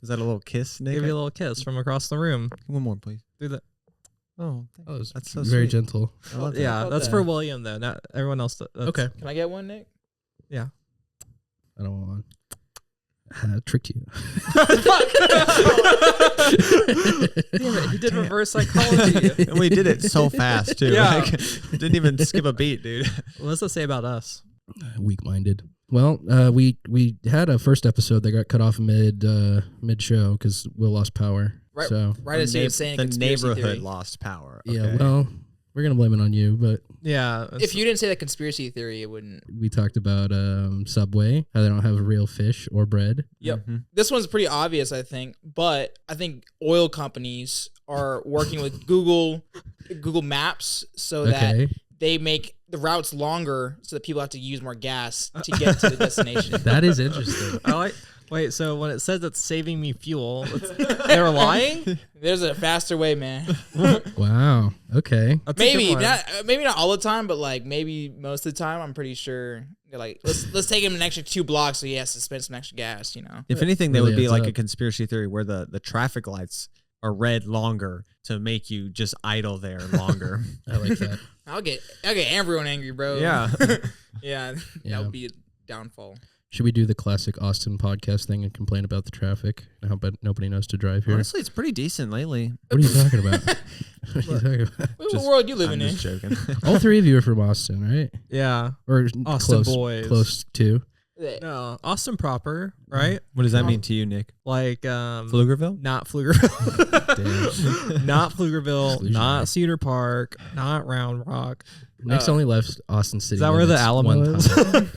Is that a little kiss, Nick? Give you a little kiss from across the room. One more, please. Do that. Oh, That's so very sweet. gentle. I love that. Yeah, that's for William though. Not everyone else. Okay. Can I get one, Nick? Yeah. I don't want one. I tricked you. Damn it! He did reverse psychology. And we did it so fast too. Yeah. Like, didn't even skip a beat, dude. What does that say about us? Weak-minded. Well, we had a first episode that got cut off mid show because Will lost power. Right, So right as he was saying the conspiracy neighborhood theory. lost power. yeah, Okay. well, we're gonna blame it on you, but Yeah. If you didn't say the conspiracy theory, it wouldn't. we talked about Subway, how they don't have real fish or bread. Yep. Mhm. This one's pretty obvious, I think. But I think oil companies are working with Google Maps so that Okay, they make the routes longer so that people have to use more gas to get to the destination. that is interesting. I like. Wait, so when it says it's saving me fuel, they're lying? There's a faster way, man. Wow. Okay. That's a good Maybe one. not all the time, but like maybe most of the time. I'm pretty sure they're like, let's take him an extra 2 blocks so he has to spend some extra gas. You know. If anything, there Really would be adds like up. a conspiracy theory where the traffic lights are red longer to make you just idle there longer. I like that. I'll get everyone angry, bro. Yeah. Yeah. Yeah. That would be a downfall. Should we do the classic Austin podcast thing and complain about the traffic? I hope nobody knows to drive here. Honestly, it's pretty decent lately. What are you talking about? What are you talking about? What world you living I'm in? just joking. All three of you are from Austin, right? Yeah. Or Austin close, boys. close to. No, Austin proper, right? What does that mean to you, Nick? Like Pflugerville? not Pflugerville, Damn. not Pflugerville, Exclusionary. not Cedar Park, not Round Rock. Nick's only left Austin City. Is that where the limits Alamo one is? time.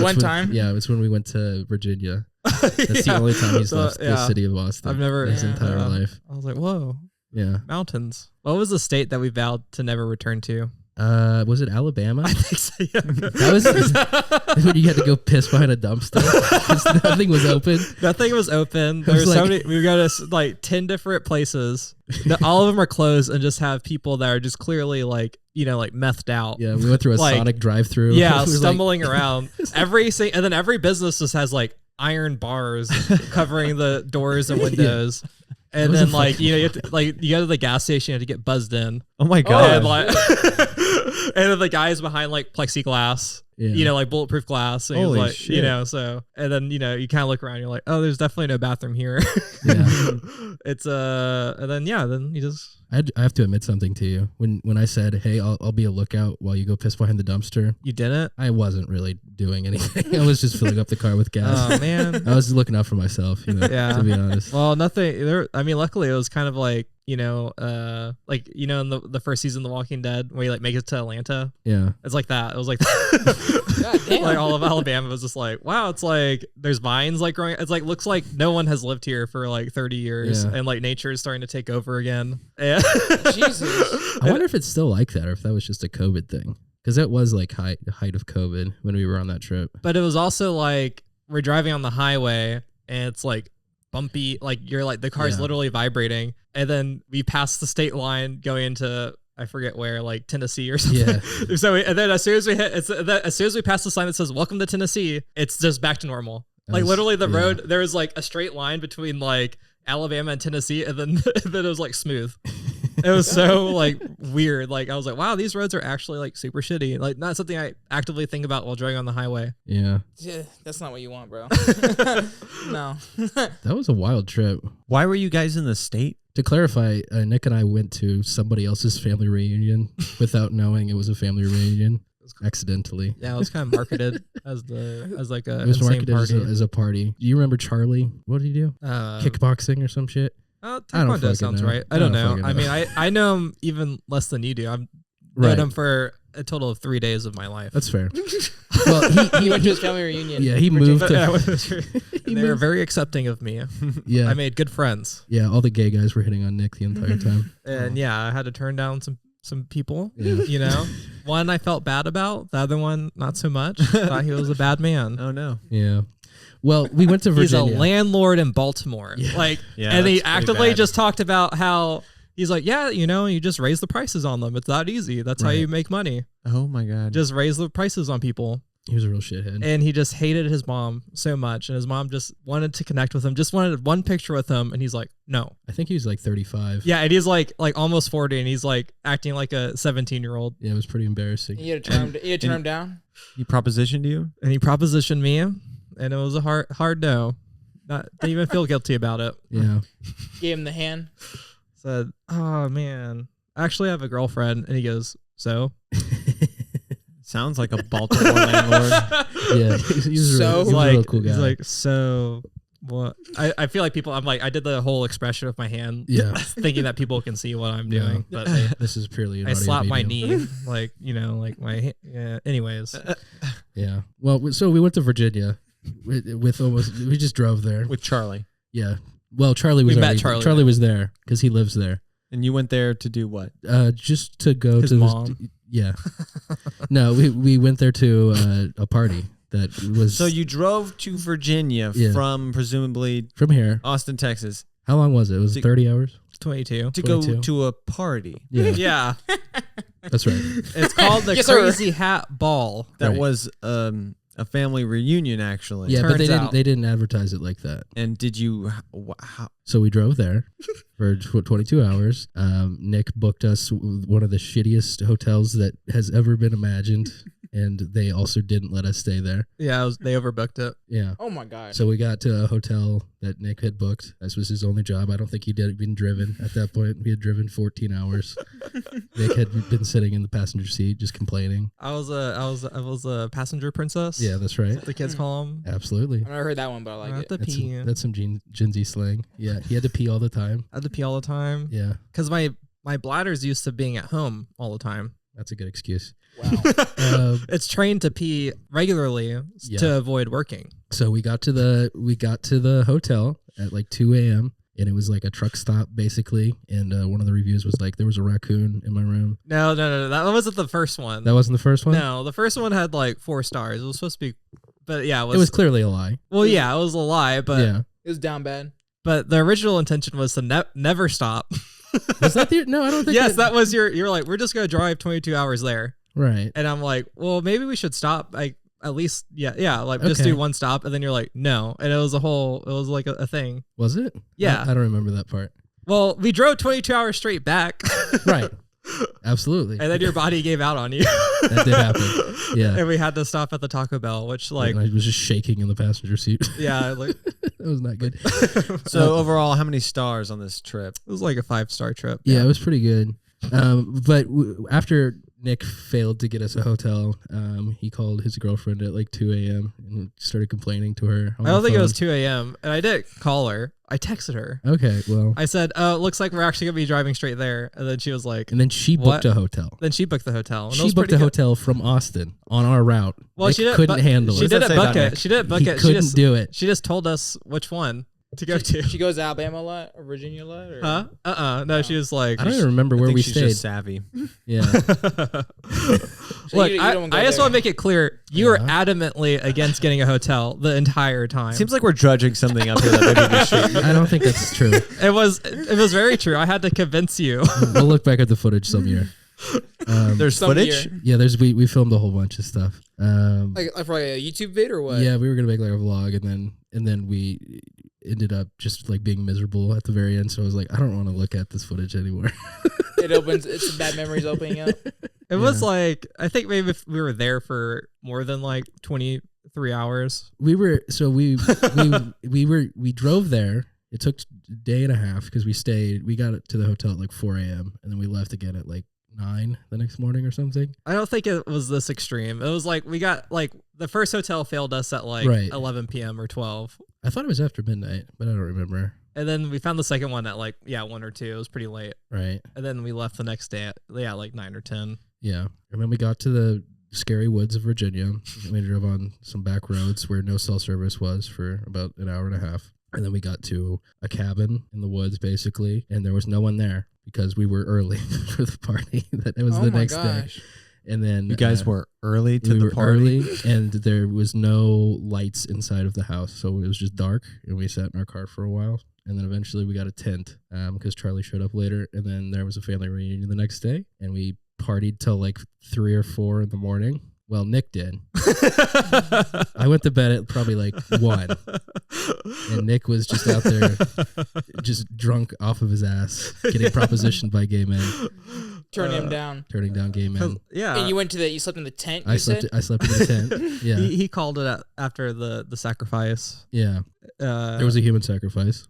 One time? Yeah, it's when we went to Virginia. That's the only time he's left the city of Austin. I've never his entire life. I was like, whoa, Yeah. mountains. What was the state that we vowed to never return to? Was it Alabama? I think so. Yeah. That was when you had to go piss behind a dumpster. 'Cause nothing was open. Nothing was open. I There was were so like- many. We got to like 10 different places. All of them are closed, and just have people that are just clearly like like methed out. Yeah, we went through a Like, Sonic drive-through. Yeah, We were like- stumbling around. And then every business just has like iron bars covering the doors and windows. And was then a like you have to, like you go to the gas station, you have to get buzzed in. Oh my And god. like and then the guys behind like plexiglass. Yeah. Like bulletproof glass. And Holy like, shit. so and then you kind of look around, you're like, oh, there's definitely no bathroom here. Yeah. It's and then then you just I have to admit something to you. When I said, "Hey, I'll be a lookout while you go piss behind the dumpster," you didn't. I wasn't really doing anything. I was just filling up the car with gas. Oh man. I was looking out for myself, Yeah. to be honest. Well, nothing there. I mean, luckily it was kind of like, in the first season of The Walking Dead, where you like make it to Atlanta. Yeah. It's like that. It was like God damn. like all of Alabama was just like, wow, it's like there's vines like growing. It's like looks like no one has lived here for like 30 years, Yeah. and like nature is starting to take over again. And Jesus. I wonder if it's still like that or if that was just a COVID thing. Because it was like height of COVID when we were on that trip. But it was also like we're driving on the highway and it's like bumpy, like you're like the car's Yeah. literally vibrating, and then we passed the state line going into I forget where, like Tennessee or something. Yeah. And then as soon as we pass the sign that says "Welcome to Tennessee," it's just back to normal. Like Nice. literally the Yeah. road, there was like a straight line between like Alabama and Tennessee, and then it was like smooth. It was so like weird. Like I was like, wow, these roads are actually like super shitty. Like not something I actively think about while driving on the highway. Yeah. Yeah, that's not what you want, bro. No. That was a wild trip. Why were you guys in the state? To clarify, Nick and I went to somebody else's family reunion without knowing it was a family reunion accidentally. Yeah, it was kind of marketed as like a It was insane marketed party. as a party. Do you remember Charlie? What did he do? Kickboxing or some shit? Oh, I don't Taekwondo fucking sounds know. right. I I don't don't know. fucking I know. mean, I know him even less than you do. I've known Right. him for a total of 3 days of my life. That's fair. Well, He went to his family reunion. yeah, he moved Yeah, to. they were very accepting of me. Yeah, I made good friends, yeah. All the gay guys were hitting on Nick the entire time. and I had to turn down some people. Yeah. One I felt bad about, the other one not so much. Thought he was a bad man. Oh no. Yeah. Well, we went to He's a Virginia. landlord in Baltimore. Yeah. Like, Yeah, and he that's pretty actively bad. just talked about how he's like, yeah, you just raise the prices on them. It's that easy. That's how Right. you make money. Oh my god. Just raise the prices on people. He was a real shithead. and he just hated his mom so much, and his mom just wanted to connect with him, just wanted one picture with him, and he's like, no. I think he was like 35. Yeah, and he's like almost 40, and he's like acting like a 17-year-old. Yeah, it was pretty embarrassing. You had to turn him down. He propositioned you? And he propositioned me, and it was a hard no. Didn't even feel guilty about it. Yeah. Gave him the hand. Said, oh man, I actually have a girlfriend, and he goes, so? Sounds like a Baltimore landlord. Yeah, he was So, a real cool guy. He's like, so what? I feel like people, I did the whole expression with my hand, Yeah. thinking that people can see what I'm Yeah. doing, but This is purely an I audio slapped my medium. knee, like, like my, yeah, anyways. Yeah. Well, so we went to Virginia we just drove there. With Charlie. Yeah. Well, Charlie was We met already, Charlie Charlie there. was there because he lives there. And you went there to do what? Just to go His to mom. Yeah. No, we went there to a party that was So you drove to Virginia Yeah. from presumably from here. Austin, Texas How long was it? It was 30 hours. 22. to go 22. to a party Yeah, Yeah. that's right. It's called the Yes, sir. Crazy Hat Ball. that Right. was a family reunion, actually. Yeah, but Turns out. they didn't advertise it like that. And did you? How, So we drove there for 22 hours. Nick booked us one of the shittiest hotels that has ever been imagined, and they also didn't let us stay there. Yeah, they overbooked it. Yeah. Oh my gosh. So we got to a hotel that Nick had booked. This was his only job. I don't think he had been driven at that point. We had driven 14 hours. Nick had been sitting in the passenger seat just complaining. I was a passenger princess. Yeah, that's right. That's what the kids call them. Absolutely. I've never heard that one, but I like I have it. to pee. That's some Gen Z slang. Yeah, he had to pee all the time. I had to pee all the time. Yeah, Because my bladder's used to being at home all the time. that's a good excuse. Wow. It's trained to pee regularly Yeah. to avoid working. So we got to the hotel at like 2 a.m. and it was like a truck stop basically. And one of the reviews was like there was a raccoon in my room. No, that wasn't the first one. That wasn't the first one. No, the first one had like 4 stars. It was supposed to be, but yeah, It was clearly a lie. well, yeah, it was a lie, but Yeah. It was down bad. but the original intention was to never stop. Was that the? No, I don't think. Yes, that was you're like, we're just gonna drive 22 hours there, right. and I'm like, well, maybe we should stop, like at least, yeah, like just Okay. do one stop, and then you're like, no, and it was like a thing. Was it? Yeah. I don't remember that part. Well, we drove 22 hours straight back, Right. Absolutely. and then your body gave out on you. That did happen. Yeah. And we had to stop at the Taco Bell, which like, And I was just shaking in the passenger seat. yeah, like That was not good. So overall, how many stars on this trip? it was like a 5-star trip. Yeah, it was pretty good. But after Nick failed to get us a hotel, he called his girlfriend at like 2 a.m. and started complaining to her. I don't think it was 2 a.m. and I didn't call her. I texted her. Okay, well, I said, "Oh, it looks like we're actually gonna be driving straight there." And then she was like, and then she booked What? a hotel. "Then she booked the hotel." And it She was booked pretty a good. hotel from Austin on our route. Well, Nick she didn't couldn't book- handle She it. does that didn't say book about it. Nick? She didn't book He it. couldn't do it. She just told us which one to go to. She goes to Alabama a lot or Virginia a lot? Or? Huh? No, she was like, I don't even remember I where think we she's stayed. just savvy. Yeah. So Look, you don't go I just there. want to make it clear, you were Yeah. adamantly against getting a hotel the entire time. Seems like we're judging something up here that maybe we should. I don't think that's true. it was very true. I had to convince you. We'll look back at the footage some year. There's Some footage. year. Yeah, we filmed a whole bunch of stuff. Like for like a YouTube vid or what? Yeah, we were gonna make like a vlog, and then we ended up just like being miserable at the very end. So I was like, I don't want to look at this footage anymore. It opens. It's bad memories opening up. It was like, I think maybe if we were there for more than like 23 hours. we drove there. It took a day and a half because we got to the hotel at like 4 a.m. and then we left again at like 9 the next morning or something. I don't think it was this extreme. It was like we got like the first hotel failed us at like Right. 11 p.m. or 12. I thought it was after midnight, but I don't remember. And then we found the second one at like, 1 or 2. It was pretty late. Right. And then we left the next day at, like 9 or 10. Yeah. And then we got to the scary woods of Virginia. We drove on some back roads where no cell service was for about an hour and a half. And then we got to a cabin in the woods, basically, and there was no one there because we were early for the party. That it was Oh the my next day. gosh. And then You guys were early to we the were party. early, and there was no lights inside of the house, so it was just dark. And we sat in our car for a while, and then eventually we got a tent because Charlie showed up later. And then there was a family reunion the next day, and we partied till like 3 or 4 in the morning. Well, Nick did. I went to bed at probably like 1. And Nick was just out there, just drunk off of his ass, getting propositioned by gay men. Turning him down. Turning down gay men. Yeah. And you slept in the tent, I slept in the tent. Yeah. He called it after the sacrifice. Yeah. There was a human sacrifice.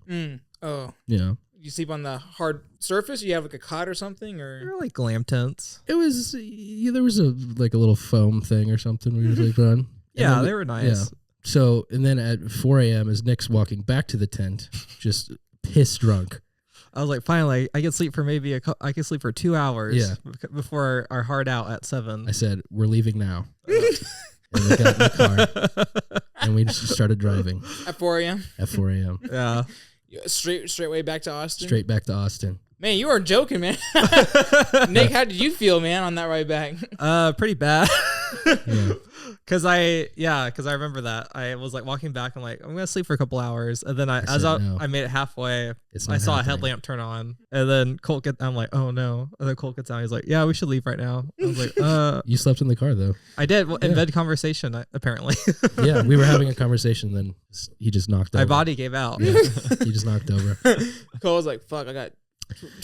Oh. Yeah. You sleep on the hard surface? You have like a cot or something? They're Or like glam tents. It was, there was a little foam thing or something we usually put on. Yeah, they were nice. Yeah. So, and then at 4 a.m. as Nick's walking back to the tent, just piss drunk. I was like, finally, I can sleep for I can sleep for 2 hours. Yeah. Before our hard out at 7. I said, we're leaving now. And we got in the car and we just started driving at 4 a.m.? at 4 a.m. Yeah. Straight way back to Austin? Straight back to Austin. Man, you weren't joking, man. Nick, how did you feel, man, on that ride back? Pretty bad. Yeah. Cause I remember that I was like walking back. I'm like, I'm gonna sleep for a couple hours, and then I said no. made it halfway. It's I not saw a happening. headlamp turn on, and then I'm like, oh no. And then Colt gets out. He's like, yeah, we should leave right now. I was like, You slept in the car though. I did in Yeah. bed conversation apparently. Yeah, we were having a conversation. Then he just knocked over. My body gave out. Yeah, he just knocked over. Cole was like, fuck, I got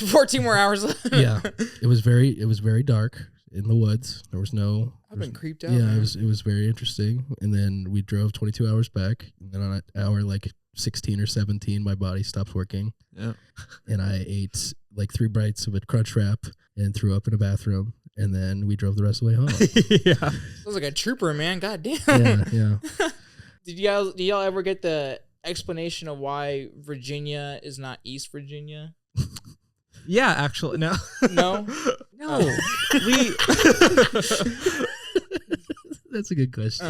14 more hours left. Yeah, it was very dark in the woods. There was no. I've been creeped out. Yeah, man. it was very interesting. And then we drove 22 hours back. And then on hour like 16 or 17, my body stopped working. Yeah. And I ate like 3 bites of a crunch wrap and threw up in a bathroom. And then we drove the rest of the way home. Yeah. Sounds like a trooper, man. God damn. Yeah. Did y'all ever get the explanation of why Virginia is not East Virginia? Yeah, actually, no. No? No. We That's a good question.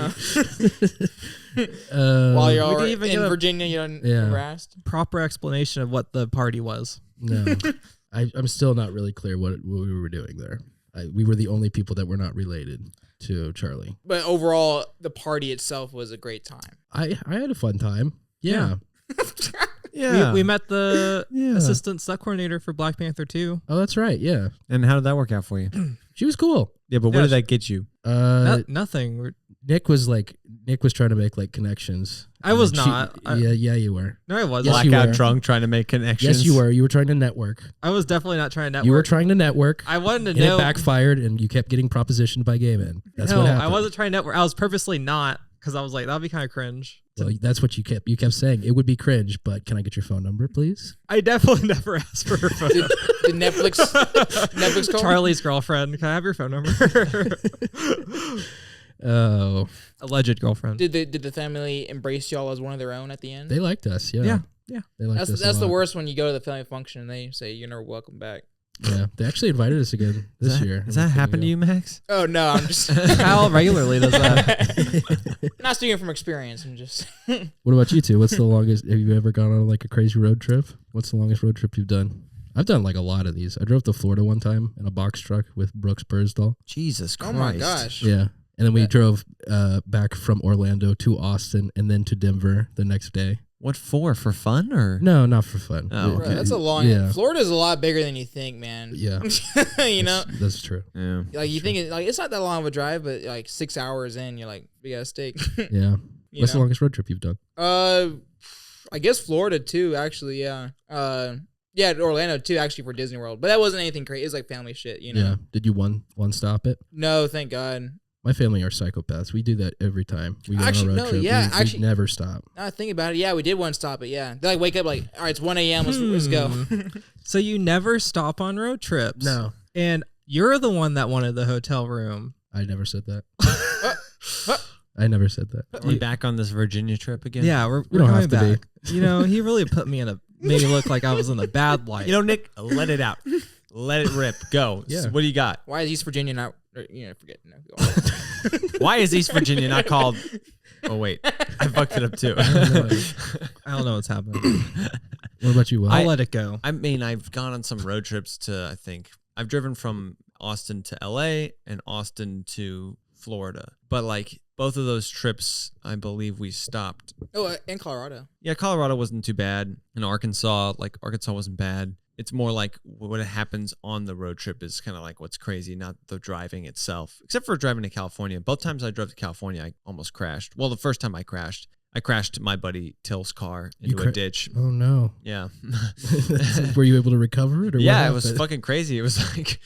While we you're didn't even in get a- Virginia, you Yeah. never asked? proper explanation of what the party was. No, I'm still not really clear what we were doing there. We were the only people that were not related to Charlie. But overall, the party itself was a great time. I had a fun time. Yeah. Yeah. We met the Yeah. assistant stunt coordinator for Black Panther 2. Oh, that's right. Yeah. And how did that work out for you? She was cool. Yeah, but Yeah, where did that get you? Nothing. Nick was trying to make like connections. I was She- not. Yeah, you were. No, I wasn't. Yes, you Blackout were. drunk trying to make connections. Yes, you were. You were trying to network. I was definitely not trying to network. You were trying to network. I wanted to and know. it backfired, and you kept getting propositioned by gay men. That's no, what happened. I wasn't trying to network. I was purposely not because I was like, that'd be kind of cringe. Well, that's what you kept saying. It would be cringe, but can I get your phone number, please? I definitely never asked for her phone Did, number. did Netflix call? Charlie's girlfriend. Can I have your phone number? Oh, Alleged girlfriend. Did the family embrace y'all as one of their own at the end? they liked us. Yeah. Yeah. They liked us. That's a the lot. worst when you go to the family function and they say you're never welcome back. Yeah. They actually invited us again this year. Does that happen to you, Max? Oh no, I'm just Kyle regularly does that. not speaking from experience. I'm just What about you two? What's the longest? Have you ever gone on like a crazy road trip? What's the longest road trip you've done? I've done like a lot of these. I drove to Florida one time in a box truck with Brooks Birdsdall. Jesus Christ. oh my gosh. Yeah. And then we drove back from Orlando to Austin and then to Denver the next day. What for? For fun or? No, not for fun. Oh, Bro, that's a long. Yeah. Florida's a lot bigger than you think, man. Yeah. you know, That's true. Yeah. like you think it's not that long of a drive, but like 6 hours in, you're like, we got a steak. Yeah. You What's the know? longest road trip you've done? I guess Florida too. Actually, yeah. Yeah, Orlando too. Actually, for Disney World, but that wasn't anything crazy. It's like family shit, you know. Yeah. Did you one stop it? No, thank God. My family are psychopaths. We do that every time we go Actually, on a road no, trip. yeah, we actually- never stop. Now I think about it, yeah, we did one stop it. Yeah, they like wake up like, all right, it's 1 a.m. Let's go. So you never stop on road trips. No. And you're the one that wanted the hotel room. I never said that. I never said that. Are we back on this Virginia trip again? Yeah, we're don't coming have to be. back. You know, he really put me made me look like I was in a bad light. You know, Nick, let it out. Let it rip. Go. Yeah. What do you got? Why is East Virginia not? Forget. No, go on. Why is East Virginia not called? Oh, wait. I fucked it up too. I don't know what's happening. What about you, Will? I'll let it go. I mean, I've gone on some road trips to, I think, I've driven from Austin to LA and Austin to Florida. But like both of those trips, I believe we stopped. Oh, in Colorado. Yeah, Colorado wasn't too bad. And Arkansas wasn't bad. it's more like what happens on the road trip is kind of like what's crazy, not the driving itself. Except for driving to California. Both times I drove to California, I almost crashed. Well, the first time I crashed my buddy Till's car into a ditch. Oh no. Yeah. Were you able to recover it? Or yeah, it was fucking crazy. It was like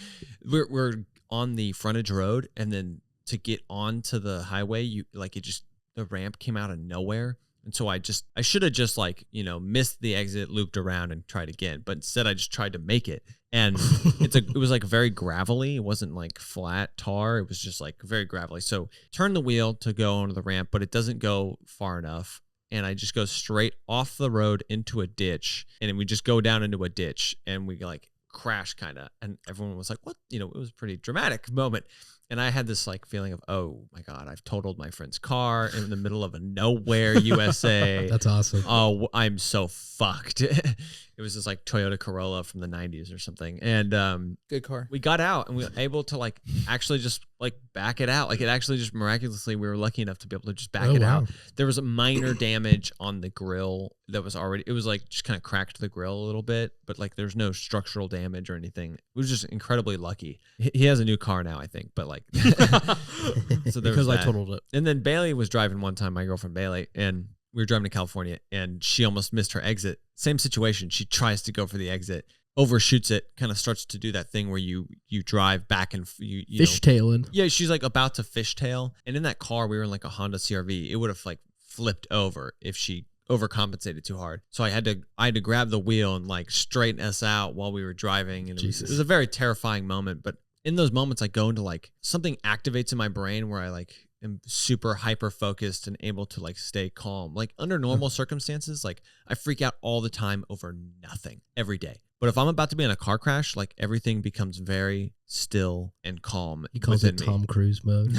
we're on the frontage road, and then to get onto the highway, the ramp came out of nowhere. And so I should have just like, missed the exit, looped around and tried again. But instead I just tried to make it. And it was like very gravelly. It wasn't like flat tar. It was just like very gravelly. So turn the wheel to go onto the ramp, but it doesn't go far enough. And I just go straight off the road into a ditch. And then we just go down into a ditch and we like crash kind of. And everyone was like, what? It was a pretty dramatic moment. And I had this like feeling of, oh my God, I've totaled my friend's car in the middle of a nowhere USA. That's awesome. Oh, I'm so fucked. It was this like Toyota Corolla from the 90s or something. And good car. We got out and we were able to like actually just like back it out. Like it actually just miraculously, we were lucky enough to be able to just back it out. There was a minor damage on the grill that was already, it was like just kind of cracked the grill a little bit, but like there's no structural damage or anything. It was just incredibly lucky. He has a new car now, I think, but like, so there because was I totaled it. And then Bailey was driving one time, my girlfriend Bailey, and we were driving to California and she almost missed her exit. Same situation. She tries to go for the exit, overshoots it, kind of starts to do that thing where you drive back and you fishtailing. Yeah, she's like about to fishtail. And in that car, we were in like a Honda CRV. It would have like flipped over if she overcompensated too hard. So I had to grab the wheel and like straighten us out while we were driving. And it was a very terrifying moment. But in those moments, I go into like something activates in my brain where I like am super hyper focused and able to like stay calm. Like under normal circumstances, like I freak out all the time over nothing every day. But if I'm about to be in a car crash, like everything becomes very still and calm. He calls it Tom Cruise mode.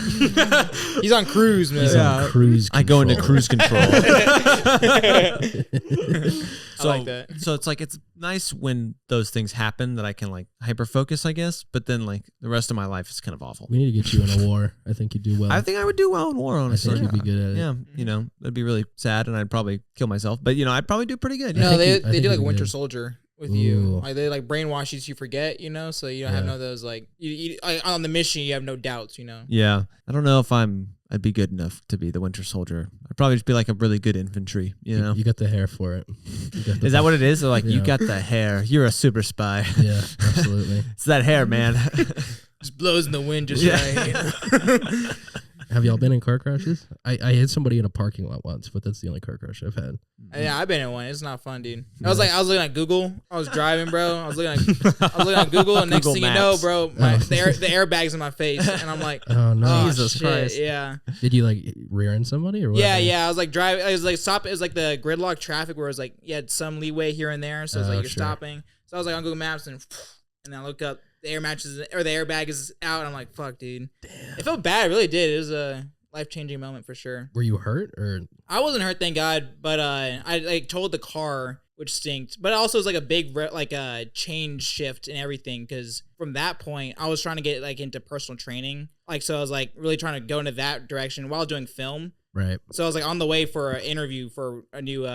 He's on cruise mode. He's on cruise control. I go into cruise control. I like that. So it's like, it's nice when those things happen that I can like hyper focus, I guess. But then like the rest of my life is kind of awful. We need to get you in a war. I think you'd do well. I think I would do well in war, honestly. I think you'd be good at it. Yeah, it'd be really sad and I'd probably kill myself. But, I'd probably do pretty good. No, they do like you'd Winter be Soldier with Ooh. you. Like they like brainwash you so you forget, so you don't have none of those like you on the mission you have no doubts, Yeah. I don't know if I'd be good enough to be the Winter Soldier. I'd probably just be like a really good infantry, You got the hair for it. Is that what it is? Or like, you got the hair. You're a super spy. Yeah, absolutely. It's that hair, man. just blows in the wind just right. Have y'all been in car crashes? I hit somebody in a parking lot once, but that's the only car crash I've had. Yeah, I've been in one. It's not fun, dude. I was looking at Google. I was driving, bro. I was looking at Google, and next Google thing Maps. you know, bro, the airbag's in my face, and I'm like, Oh no! Jesus shit, Christ. yeah. Did you like rear end somebody or what? Yeah. I was like driving. I was like stop. It was like the gridlock traffic where it was like you had some leeway here and there, so it's like you're stopping. So I was like on Google Maps, and I look up, the airbag is out, and I'm like, fuck, dude. Damn. It felt bad. It really did. It was a life-changing moment for sure. Were you hurt or? I wasn't hurt, thank God, but I like totaled the car, which stinked. But also it was like a big change shift in everything, because from that point I was trying to get like into personal training, so I was like really trying to go into that direction while doing film. Right. So I was like on the way for an interview for a new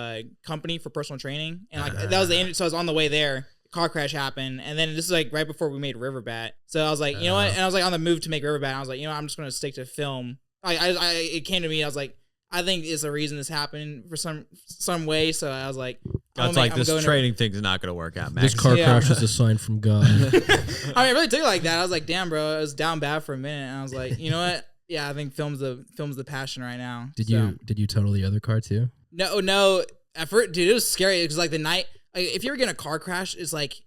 company for personal training, and like that was so I was on the way there. Car crash happened, and then this is like right before we made Riverbat. So I was like, you know what? And I was like on the move to make Riverbat. I was like, I'm just gonna stick to film. It came to me. I was like, I think it's a reason this happened for some way. So I was like, this training thing's not gonna work out, Max. This car crash is a sign from God. I mean, I really took it like that. I was like, damn, bro, I was down bad for a minute, and I was like, you know what? Yeah, I think film's the passion right now. Did you total the other car too? No. At first, dude, it was scary because like the night, if you ever get in a car crash, it's like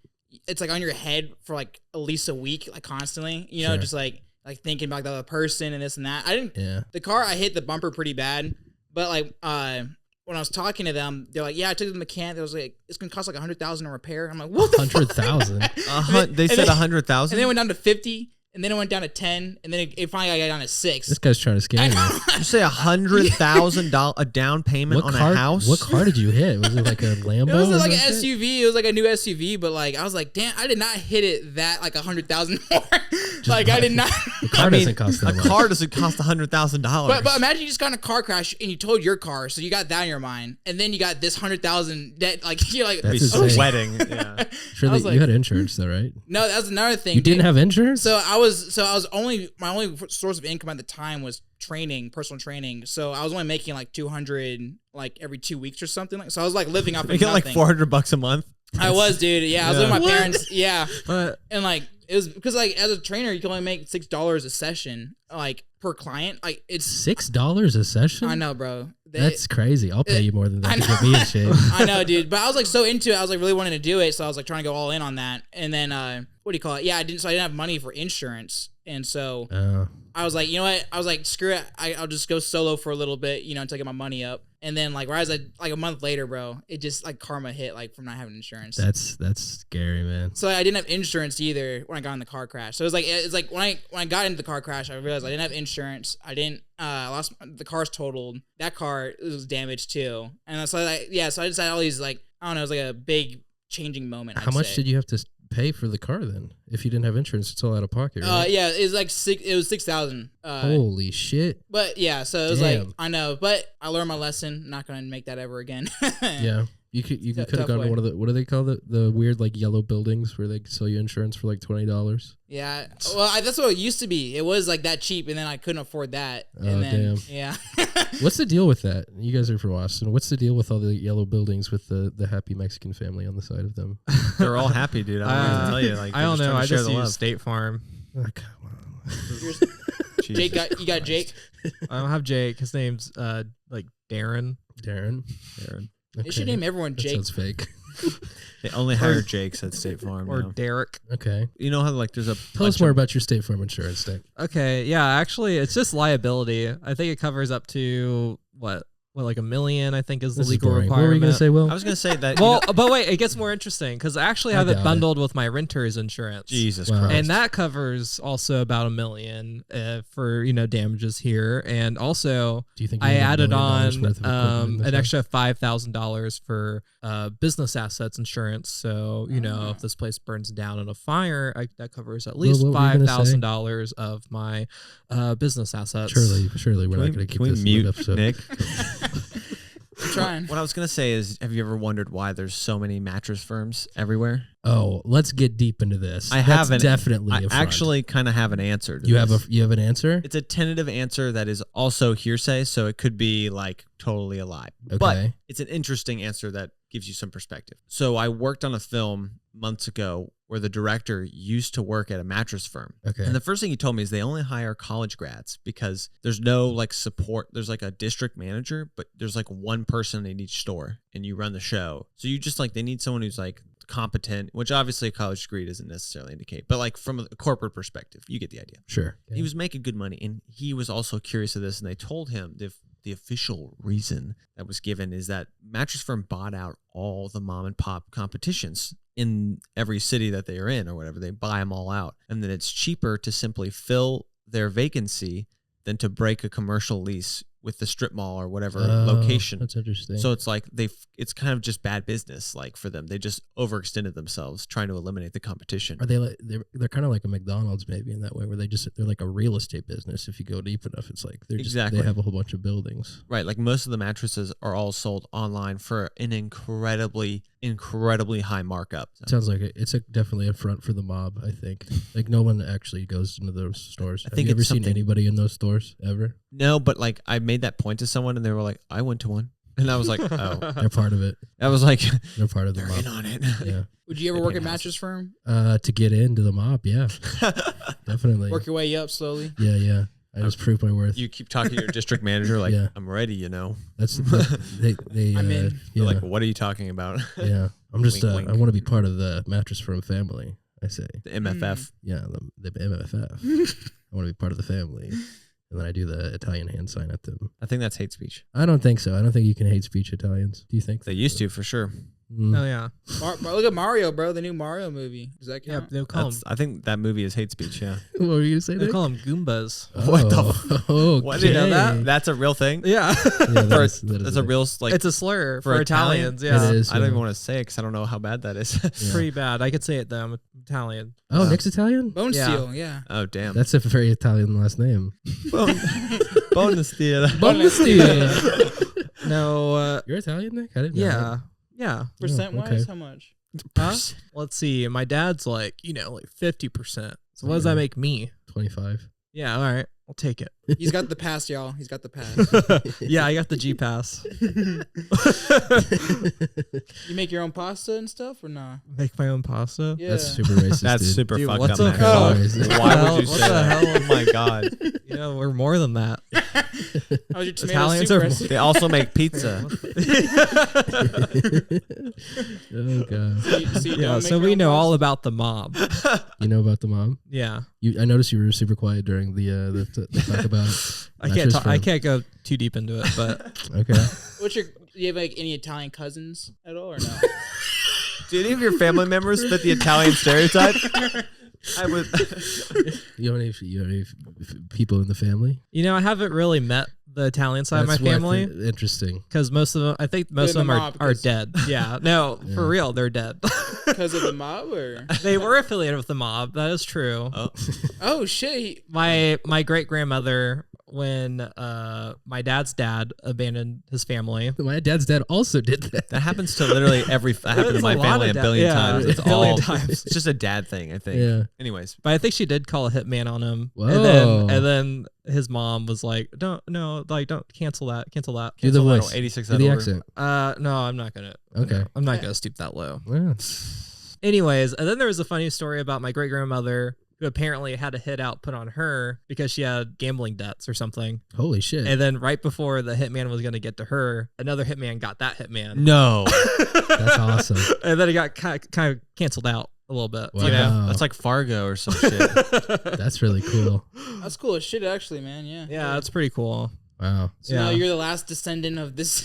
on your head for like at least a week, like constantly, Sure. just like thinking about the other person and this and that. The car, I hit the bumper pretty bad, but like when I was talking to them, they're like, yeah, I took it to the mechanic. It was like, it's gonna cost like $100,000 to repair. I'm like, what? 100,000. They said 100,000. And then it went down to 50. and then it went down to 10, and then it finally got down to 6. This guy's trying to scam you. You say $100,000 a down payment on a house? What car did you hit? Was it like a Lambo? It was or like an some shit? SUV. It was like a new SUV, but like I was like, damn, I did not hit it that like 100,000 more. Like I did not. The car doesn't cost that a much. car doesn't cost $100,000. But imagine you just got in a car crash and you towed your car, so you got that in your mind, and then you got this 100,000 debt. Like you're like, That's Be insane. sweating. Yeah. Surely I was like- you had insurance though, right? no, that was another thing. You didn't have insurance? So I was my only source of income at the time was personal training. So I was only making like 200 like every 2 weeks or something. Like so I was like living off of You get like nothing. $400 a month. I was, dude. Yeah, I was with my What? parents. Yeah, But and like it was because like as a trainer you can only make $6 a session like per client. Like it's $6 a session? I know, bro. That's crazy. I'll pay you more than that to I get me in shape. I know, dude. But I was like so into it. I was like really wanting to do it. So I was like trying to go all in on that. And then what do you call it? Yeah, I didn't have money for insurance. And so I was like, you know what? I was like, screw it. I'll just go solo for a little bit, you know, until I get my money up. And then like right as like a month later, bro, it just like karma hit like from not having insurance. That's scary, man. So I didn't have insurance either when I got in the car crash. So it's like when I got into the car crash, I realized I didn't have insurance. I didn't lost the car's totaled. That car was damaged too. And so I just had all these like I don't know, it was like a big changing moment. How much did you have to pay for the car then? If you didn't have insurance, it's all out of pocket, right? Yeah, it was like it was 6,000. Holy shit. But yeah, so it was like Damn. I know, but I learned my lesson. I'm not gonna make that ever again. Yeah. You could have tough gone to way. one of the, what do they call the weird like yellow buildings where they sell you insurance for like $20? Yeah, well, that's what it used to be. It was like that cheap, and then I couldn't afford that. Oh, And then, damn. yeah. What's the deal with that? You guys are from Austin. What's the deal with all the yellow buildings with the happy Mexican family on the side of them? They're all happy, dude. I don't know what to tell you. Like, I don't they're know. I trying to share just the use love. State Farm. Oh, come on. Jake you got Jake. I don't have Jake. His name's like Darren. Darren. They should name everyone That Jake. sounds fake. They only hire Jakes at State Farm. Or now. Derek. Okay. You know how like there's a Tell us more about your State Farm insurance, Nick. Okay, yeah, actually, it's just liability. I think it covers up to what like $1 million. I think is the This is legal boring. requirement. What were you going to say, Will? I was gonna say that. Well, but wait, it gets more interesting because I actually have I it doubt bundled with my renter's insurance. Jesus Wow. Christ. And that covers also about $1 million for damages here, and also Do you think you I have $1 added million on worth of equipment in this an house? extra $5,000 for business assets insurance. So if this place burns down in a fire, that covers at least what were you gonna say? $5,000 of my business assets. Surely we're not going to keep Can we this mute episode. Nick? I'm trying. What I was gonna say is, have you ever wondered why there's so many mattress firms everywhere? Oh, let's get deep into this. I That's haven't. definitely I a front. actually kind of have an answer. To You have this. you have an answer? It's a tentative answer that is also hearsay, so it could be like totally a lie. But Okay. it's an interesting answer that gives you some perspective. So I worked on a film months ago where the director used to work at a mattress firm. Okay. And the first thing he told me is they only hire college grads because there's no like support. There's like a district manager, but there's like one person in each store and you run the show. So you just like, they need someone who's like competent, which obviously a college degree doesn't necessarily indicate, but like from a corporate perspective, you get the idea. Sure. He was making good money and he was also curious of this. And they told him the official reason that was given is that mattress firm bought out all the mom and pop competitions in every city that they are in or whatever. They buy them all out. And then it's cheaper to simply fill their vacancy than to break a commercial lease with the strip mall or whatever location. That's interesting. So it's like it's kind of just bad business like for them. They just overextended themselves trying to eliminate the competition. are they like they're kind of like a McDonald's maybe in that way where they're like a real estate business. If you go deep enough, it's like Exactly. they have a whole bunch of buildings. Right, like most of the mattresses are all sold online for an incredibly high markup. Sounds like it's definitely a front for the mob. I think like no one actually goes into those stores. I Have think you ever it's seen something- anybody in those stores ever? No, but like I made that point to someone and they were like, I went to one. And I was like, oh. They're part of it. I was like, They're part of the they're in mob. on it. Yeah. Would you ever They work pay at house. mattress firm? To get into the mob, yeah, definitely. Work your way up slowly. Yeah. I just proved my worth. You keep talking to your district manager like, Yeah. I'm ready, you know. They I'm in. Yeah, They're like, what are you talking about? yeah. I'm just Wink, wink. I want to be part of the mattress firm family. I say, The MFF. yeah, the MFF. I want to be part of the family, and then I do the Italian hand sign at them. I think that's hate speech. I don't think so. I don't think you can hate speech Italians. Do you think? They used to, for sure. Oh yeah. Look at Mario, bro. The new Mario movie. Does that Yeah, count? they'll call I think that movie is hate speech. Yeah. What were you gonna say? them. They Nick? call them Goombas. What the Oh, What, you know that? That's a real thing. Yeah. Yeah, That's that a real like. It's a slur for Italian? Italians. Yeah. It is. I don't yeah. even want to say it because I don't know how bad that is. Yeah. Pretty bad. I could say it though. I'm Italian. Oh, Nick's Italian. Bone Yeah. Steel. Yeah. Oh damn. That's a very Italian last name. Bonus deal. No. You're Italian, Nick? I didn't know Yeah. Yeah. Percent wise, okay. how much? Huh? Let's see. My dad's like 50%. So what does that make me? that. 25. Yeah. All right. I'll take it. He's got the pass, y'all. He's got the pass. Yeah. I got the G pass. You make your own pasta and stuff or nah? Make my own pasta. Yeah. That's super racist. That's dude. super Dude, fucked what's up. up? man. Oh. Racist. Why would you What say the that? hell? Oh my god. You know, we're more than that. How's your tomato Italians soup are- recipe? They also make pizza. Oh god. Yeah. So we know all about the mob. You know about the mom? Yeah. I noticed you were super quiet during the talk about. I Not can't. just I from- can't go too deep into it, but Okay. Do you have like any Italian cousins at all or no? Do any of your family members fit the Italian stereotype? I would. You have any people in the family? I haven't really met the Italian side That's of my what I family think- Interesting. because most of them, I think most They're of the them mob are because- dead. Yeah. No, Yeah. for real, they're dead. Because of the mob or? They were affiliated with the mob. That is true. Oh shit! My great grandmother, when my dad's dad abandoned his family. My dad's dad also did that. That happens to literally every. That happened to There's my a lot family of a billion yeah, times. a It's billion all. times. It's just a dad thing, I think. Yeah. Anyways, But I think she did call a hitman on him. Whoa. And then his mom was like, don't cancel that. Do the Cancel that voice. 86 Do the over. accent. No, I'm not gonna. Okay. I'm not gonna stoop that low. Yeah. Anyways, and then there was a funny story about my great grandmother who apparently had a hit out put on her because she had gambling debts or something. Holy shit. And then right before the hitman was going to get to her, another hitman got that hitman. No. That's awesome. And then it got kind of canceled out a little bit. Wow. You know? That's like Fargo or some shit. That's really cool. That's cool as shit, actually, man. Yeah. Yeah, that's pretty cool. Wow. So now you're the last descendant of this,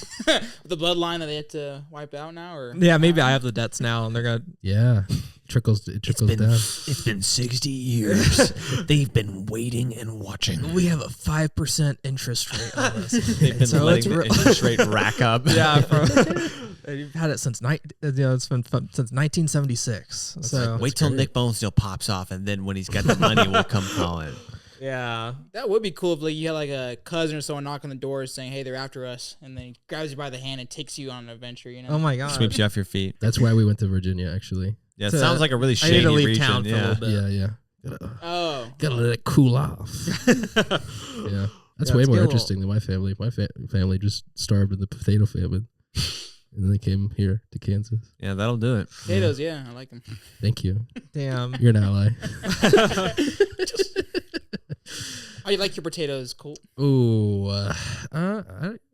the bloodline that they had to wipe out now, or? Yeah, maybe I have the debts now, and they're gonna. Yeah. It trickles down. It's been 60 years. They've been waiting and watching. We have a 5% interest rate on this. They've been So letting it's the interest rate rack up. Yeah, you've had it since it's been since 1976. So Wait till Nick Bonesteel pops off, and then when he's got the money, we'll come calling. yeah, That would be cool if like you had like a cousin or someone knock on the door saying, "Hey, they're after us," and then he grabs you by the hand and takes you on an adventure. You know? oh my god, Sweeps you off your feet. That's why we went to Virginia, actually. Yeah, it To- sounds like a really I shady need to leave region. town for a Yeah. little bit. Yeah. Oh, Gotta let it cool off. Yeah. That's Yeah, way it's more get a interesting than my family. My family just starved in the potato famine. And then they came here to Kansas. Yeah, that'll do it. potatoes. Yeah, I like them. Thank you. Damn. You're an ally. Oh, you like your potatoes? Cool. Ooh.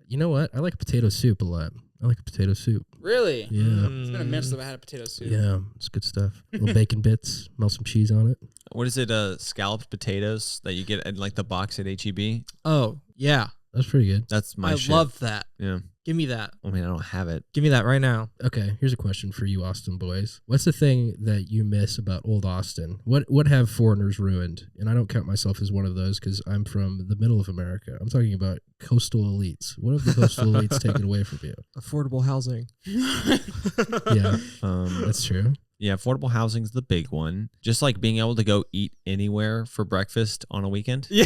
You know what? I like potato soup a lot. I like potato soup. Really? Yeah. It's been a minute since I had a potato soup. Yeah. It's good stuff. Little bacon bits. Melt some cheese on it. What is it? Scalloped potatoes that you get in like the box at HEB. Oh yeah, That's pretty good. That's my I shit. love that. Yeah. Give me that. I mean, I don't have it. Give me that right now. Okay, here's a question for you, Austin boys. What's the thing that you miss about old Austin? What have foreigners ruined? And I don't count myself as one of those because I'm from the middle of America. I'm talking about coastal elites. What have the coastal elites taken away from you? Affordable housing. Yeah, that's true. Yeah, affordable housing's the big one. Just like being able to go eat anywhere for breakfast on a weekend. Yeah.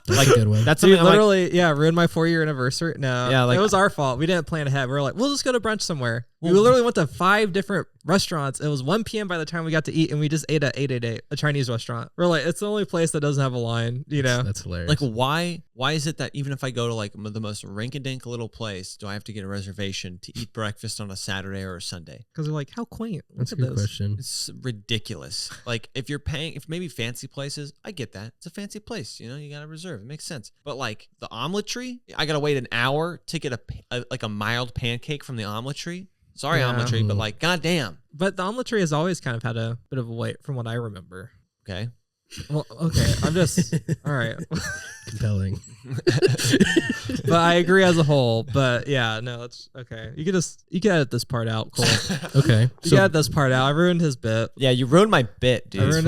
That's a good one. That's Dude, something I'm like, literally, ruined my 4-year anniversary. No, Yeah, like- it was our fault. We didn't plan ahead. We were like, we'll just go to brunch somewhere. We Well- literally went to 5 different restaurants. It was 1 p.m. by the time we got to eat, and we just ate at 888, a Chinese restaurant. We're like, it's the only place that doesn't have a line, you know? That's hilarious. like why is it that even if I go to like the most rinky-dink little place, do I have to get a reservation to eat breakfast on a Saturday or a Sunday? Because they're like, how quaint. That's a Look at good this. question. It's ridiculous. Like if you're paying, if maybe fancy places, I get that. It's a fancy place, you know, you got to reserve. It makes sense. But like the omelet tree, I got to wait an hour to get a mild pancake from the omelet tree. Sorry, Yeah. omelet tree, but like, goddamn. But the omelet tree has always kind of had a bit of a wait from what I remember. Okay. Well, okay. I'm just, all right. compelling. But I agree as a whole. But yeah, no, that's okay. You can edit this part out, Cole. Okay. You So can edit this part out. I ruined his bit. Yeah, you ruined my bit, dude. I ruined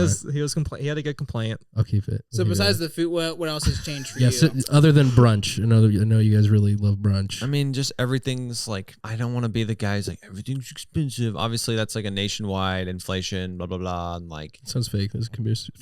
fine. he had a good complaint. I'll keep it. So besides the food, what else has changed for yeah, you? so, other than brunch, I know you guys really love brunch. I mean, just everything's like, I don't want to be the guy who's like, everything's expensive. Obviously, that's like a nationwide inflation, blah, blah, blah. And like, Sounds fake. That's a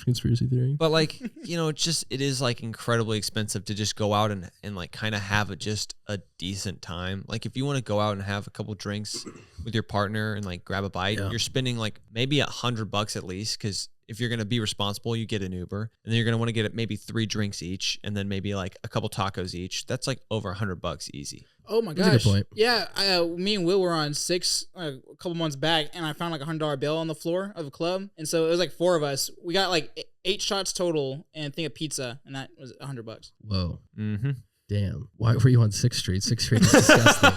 conspiracy theory. but like, it is like incredibly expensive to just go out and like kind of have just a decent time. Like if you want to go out and have a couple drinks with your partner and like grab a bite, you're spending like maybe $100 at least. Cause if you're going to be responsible, you get an Uber and then you're going to want to get maybe 3 drinks each and then maybe like a couple tacos each. That's like over $100 easy. Oh my That's a gosh! good point. Yeah, me and Will were on Six a couple months back, and I found like $100 bill on the floor of a club, and so it was like 4 of us. We got like 8 shots total, and a thing of pizza, and that was $100. Whoa. Mm-hmm. Damn. Why were you on 6th Street? 6th Street is disgusting.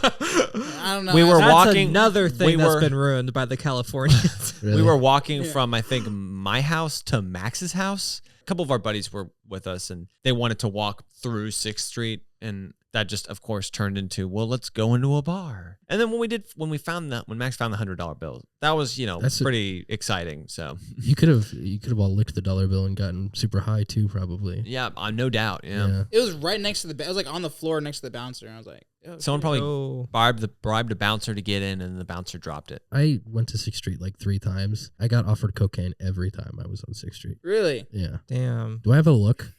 I don't know. We were That's walking- another thing we that's were- been ruined by the Californians. Really? We were walking Yeah. from, I think, my house to Max's house. A couple of our buddies were with us and they wanted to walk through 6th Street. And that just, of course, turned into, well, let's go into a bar. And then when Max found the $100 bill, that was, That's pretty exciting. So You could have all licked the dollar bill and gotten super high too, probably. yeah, no doubt. Yeah. It was right next to it was like on the floor next to the bouncer. And I was like, oh, Someone okay. probably Oh. bribed a bouncer to get in and the bouncer dropped it. I went to 6th Street like 3 times. I got offered cocaine every time I was on 6th Street. Really? Yeah. Damn. Do I have a look?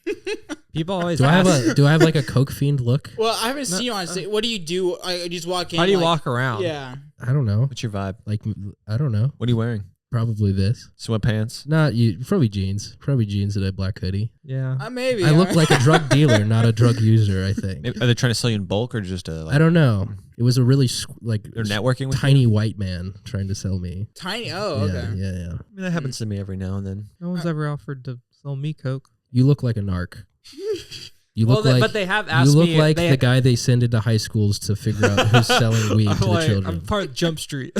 People always Do I ask, have like a coke fiend look? Well, I haven't seen you on stage. What do you do? You just walk in. how do you like- walk around? Yeah. I don't know. What's your vibe? Like I don't know. What are you wearing? Probably this. Sweatpants? Not you. Probably jeans. Probably jeans and a black hoodie. Yeah. Maybe. I look like a drug dealer, not a drug user. I think. Are they trying to sell you in bulk or just I don't know. It was a really they're networking with tiny white man trying to sell me. tiny. Oh, Yeah, okay. yeah. I mean, that happens to me every now and then. No one's ever offered to sell me coke. You look like a narc. You look like. but they have asked you look me. like they, the guy they send into high schools to figure out who's selling weed to I'm the like, children. I'm part of Jump Street.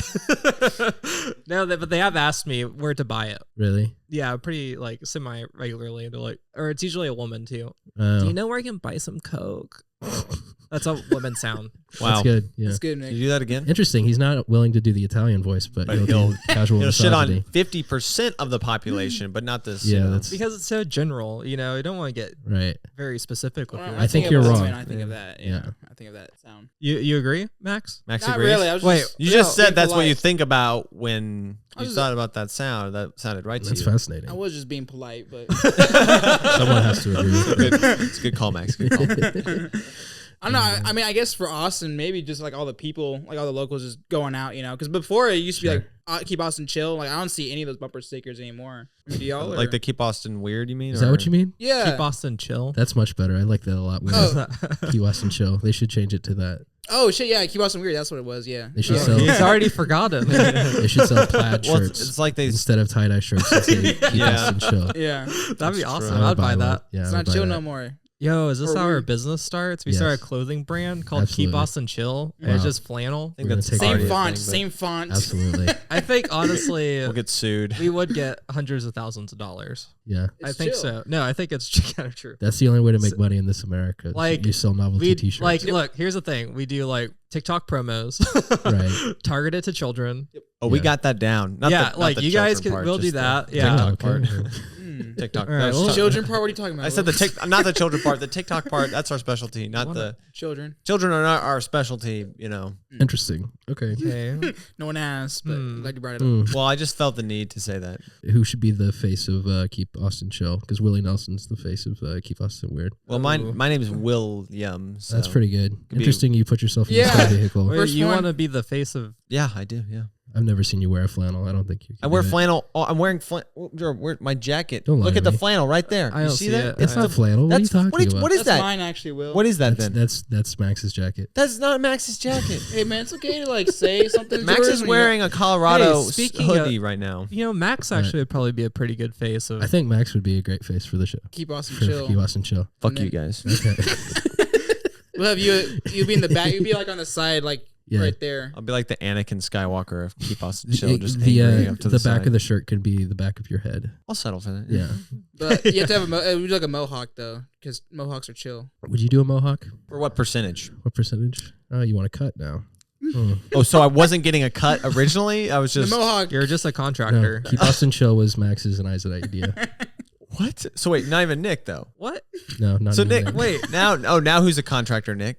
But they have asked me where to buy it. Really? Yeah, pretty like semi regularly. They're like, or it's usually a woman too. Oh. Do you know where I can buy some coke? That's how women sound. Wow. That's good. Yeah. That's good, Did Nick. you do that again? Interesting. He's not willing to do the Italian voice, but But he'll he'll- do casual It'll shit on misogyny. 50% of the population, but not this. Yeah, you know. that's Because it's so general, you don't want to get right. very specific with When your I think of you're a wrong. woman, I think of that. Yeah. Yeah. I think of that sound. You agree, Max? Max Not agrees. really. I was Wait, just, You just being said that's what you polite. think about when I you was- thought about that sound. That sounded right to That's you. fascinating. I was just being polite, but Someone has to agree with Good. that. It's a good call, Max. Good call. I don't know. I mean, I guess for Austin, maybe just like all the people, like all the locals, just going out, Because before it used to be like keep Austin chill. Like I don't see any of those bumper stickers anymore. I mean, do y'all? Like or- the keep Austin weird, you mean? Is that what you mean? yeah. Keep Austin chill. That's much better. I like that a lot more. Oh. Key West and chill. They should change it to that. Oh shit! Yeah, keep Austin weird. That's what it was. Yeah. They should Oh, sell. he's already forgotten. They should sell plaid Well, shirts it's like they. instead of tie dye shirts. They say Key Yeah. West and chill. Yeah. That'd be That's awesome. true. I'd buy one. that. Yeah, It's I would not buy chill that. no more. Yo, is this Or how our weird. business starts? We Yes. started a clothing brand called Keep Absolutely. Austin Chill. And it's Wow. just flannel. I think We're that's gonna take already Same a font. thing, but Same font. Absolutely. I think honestly, We'll get sued. we would get hundreds of thousands of dollars. Yeah. I It's think chill. so. No, I think it's kind of true. That's the only way to make So- money in this America. Like, you sell novelty We t-shirts. like look. Here's the thing. We do like TikTok promos, Right. targeted to children. Oh, we Yeah. got that down. Not Yeah, not like, the you guys children can- part, we'll do just the that. Yeah. TikTok Oh, okay. part. Mm. TikTok. All right, No, well- Children part. What are you talking about? I said the not the children part. The TikTok part. That's our specialty. Not the children. children are not our specialty. Interesting. Okay. Okay. No one asked, but Hmm. I'm glad you brought it up. Mm. Well, I just felt the need to say that. Who should be the face of Keep Austin Chill? Because Willie Nelson's the face of Keep Austin Weird. Well, Ooh. my name is William. So. That's pretty good. be- Interesting. You put yourself in Yeah. the sky vehicle. Wait, First you one- want to be the face of? Yeah, I do. Yeah, I've never seen you wear a flannel. I don't think you. I can wear do it. flannel. Oh, I'm wearing where my jacket. Don't lie Look to at the me. flannel right there. I you don't see see that? it. It's I- not flannel. What are you That's talking what is, about? what is That's that? mine, actually, Will. What is that That's, then? that's Max's jacket. That's not Max's jacket. Hey man, it's okay to like say something. Max is wearing a Colorado Hey, speaking of- hoodie right now. Max actually would probably be a pretty good face of. I think Max would be a great face for the show. Keep Austin For chill. Keep Austin Chill. Fuck And then- you guys. Okay. We'll have you be in the back. You'd be like on the side, like Yeah. right there. I'll be like the Anakin Skywalker of keep us The, chill, just the, angry up to the the back side. of the shirt can be the back of your head. I'll settle for that. Yeah. But you have to have would you like a mohawk though, because mohawks are chill. Would you do a mohawk? For what percentage? What percentage? Oh, you want to cut now? Oh. Oh, so I wasn't getting a cut originally. I was The just mohawk. You're just a No, contractor. keep us in chill was Max's and I's idea. what? So wait, not even Nick though. What? No, not So even Nick, that. wait, now who's a contractor? Nick,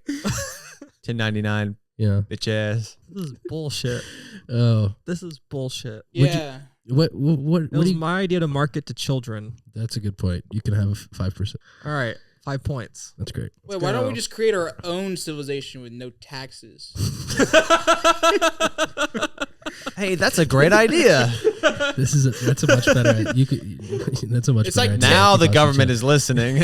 1099, Yeah. bitch ass. This is bullshit. Oh, This is bullshit. Yeah. what It do was you? my idea to market to children. That's a good point. You can have 5%. All right, 5 points. That's great. Wait, why don't we go. just create our own civilization with no taxes? Hey, that's a great idea. That's a much better. You could. That's a much. It's better like idea. Now Keep the us in government check. is listening.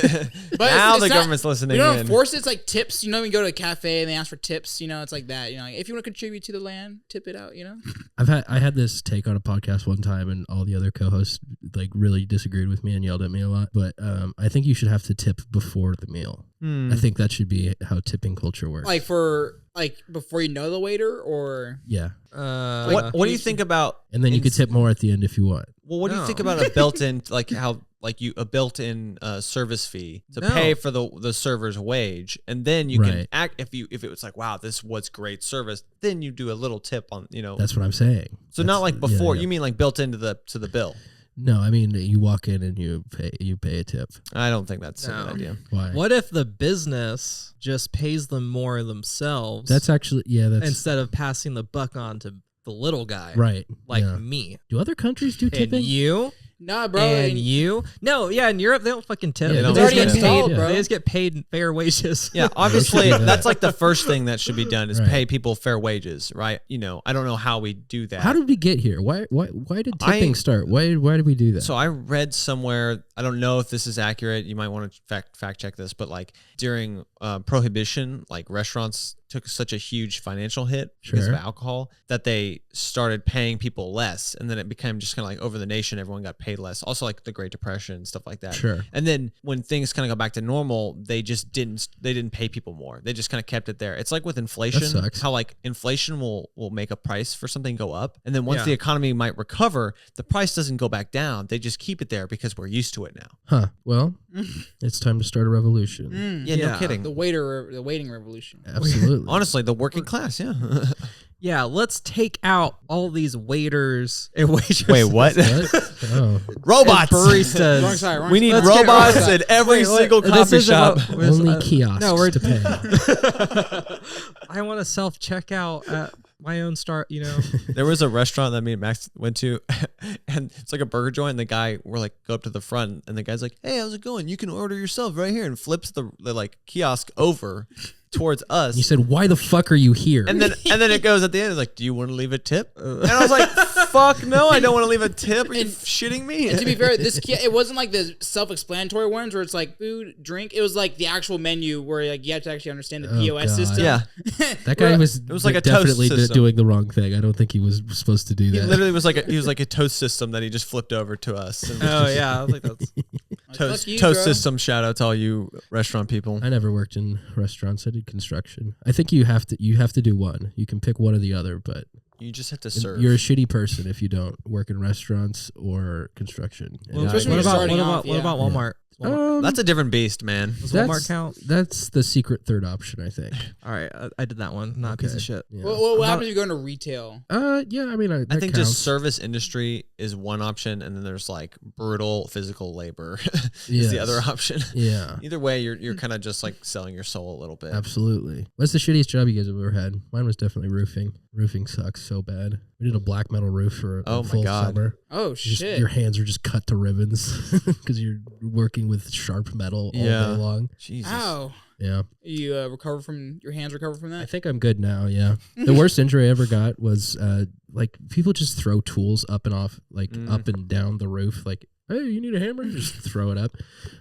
But now it's the not- government's listening You don't in. enforce it. It's like tips. You know, when you go to a cafe and they ask for tips. You know, it's like that. You know, like, if you want to contribute to the land, tip it out. You know. I had this take on a podcast one time, and all the other co-hosts like really disagreed with me and yelled at me a lot. But I think you should have to tip before the meal. I think that should be how tipping culture works. Like for like before you know the waiter, or yeah, what do you think about? and then you could ins- tip more at the end if you want. Well, what do you No. think about a built-in, like how, like a built-in service fee to No. pay for the server's wage, and then you can Right. act if it was like, wow, this was great service, then you do a little tip on, That's what I'm saying. So not like before. yeah. You mean like built into the bill? No, I mean you walk in and you pay a tip. I don't think that's a No. good idea. Why? What if the business just pays them more themselves That's actually that's instead of passing the buck on to the little guy, right. like yeah. me Do other countries do and tipping? you nah, bro. and you? No, yeah, in Europe they don't fucking tip. Yeah, They it's just already get installed, paid. bro. They just get paid fair wages. Yeah, obviously do that. that's like the first thing that should be done is Right. pay people fair wages, right? I don't know how we do that. How did we get here? Why did tipping I- start? Why did we do that? So I read somewhere, I don't know if this is accurate. You might want to fact check this, but like during Prohibition, like restaurants took such a huge financial hit because of Sure. alcohol that they started paying people less, and then it became just kind of like over the nation, everyone got paid less. Also, like the Great Depression and stuff like that. Sure. And then when things kind of go back to normal, they didn't pay people more. They just kind of kept it there. It's like with inflation, sucks. how like inflation will make a price for something go up, and then once Yeah. the economy might recover, the price doesn't go back down. They just keep it there because we're used to it now. Huh. Well, it's time to start a revolution. Yeah, Yeah. no kidding. the waiting revolution. Absolutely. Honestly, the working class, yeah. Yeah, let's take out all these waiters and waitresses. Wait, what? What? Oh. Robots. Baristas. Wrong side. Wrong We need side. Let's get robots robots. at every Wait, single this coffee isn't shop. what- Only kiosks no, we're to pay. I want to self checkout at my own start. There was a restaurant that me and Max went to, and it's like a burger joint. And the guy, we're like, go up to the front, and the guy's like, "Hey, how's it going? You can order yourself right here," and flips the like kiosk over towards us. You said, "Why the fuck are you here?" and then it goes at the end. It's like, "Do you want to leave a tip?" And I was like, "Fuck no, I don't want to leave a tip. Are you shitting me?" And to be fair, it wasn't like the self-explanatory ones where it's like food, drink. It was like the actual menu where like you have to actually understand the Oh, POS God. system. yeah, that guy was It was like a toast definitely system. doing the wrong thing. I don't think he was supposed to do he that. literally was like a toast system that he just flipped over to us. And Oh yeah, I was like that's Like, toast fuck you, toast bro. system. Shout out to all you restaurant people. I never worked in restaurants. I did construction. I think you have to do one. You can pick one or the other, but You just have to serve. you're a shitty person if you don't work in restaurants or construction. And well, especially when what you're about starting off, what about Walmart? That's a different beast, man. Does that's, Walmart count? That's the secret third option, I think. All right, I did that one. Not a piece of Okay. shit. Yeah. What happens if you go into retail? Yeah. I mean, I that think counts. just service industry is one option, and then there's like brutal physical labor is Yes. the other option. Yeah. Either way, you're kind of just like selling your soul a little bit. Absolutely. What's the shittiest job you guys have ever had? Mine was definitely roofing. Roofing sucks so bad. We did a black metal roof for a Oh my full God. summer. Oh shit! Your hands are just cut to ribbons because you're working with sharp metal all Yeah. day long. Jesus. Ow! Yeah. You recover from your hands? Recover from I that? think I'm good now. Yeah. The worst injury I ever got was like people just throw tools up and off, like up and down the roof, like hey, you need a hammer? Just throw it up.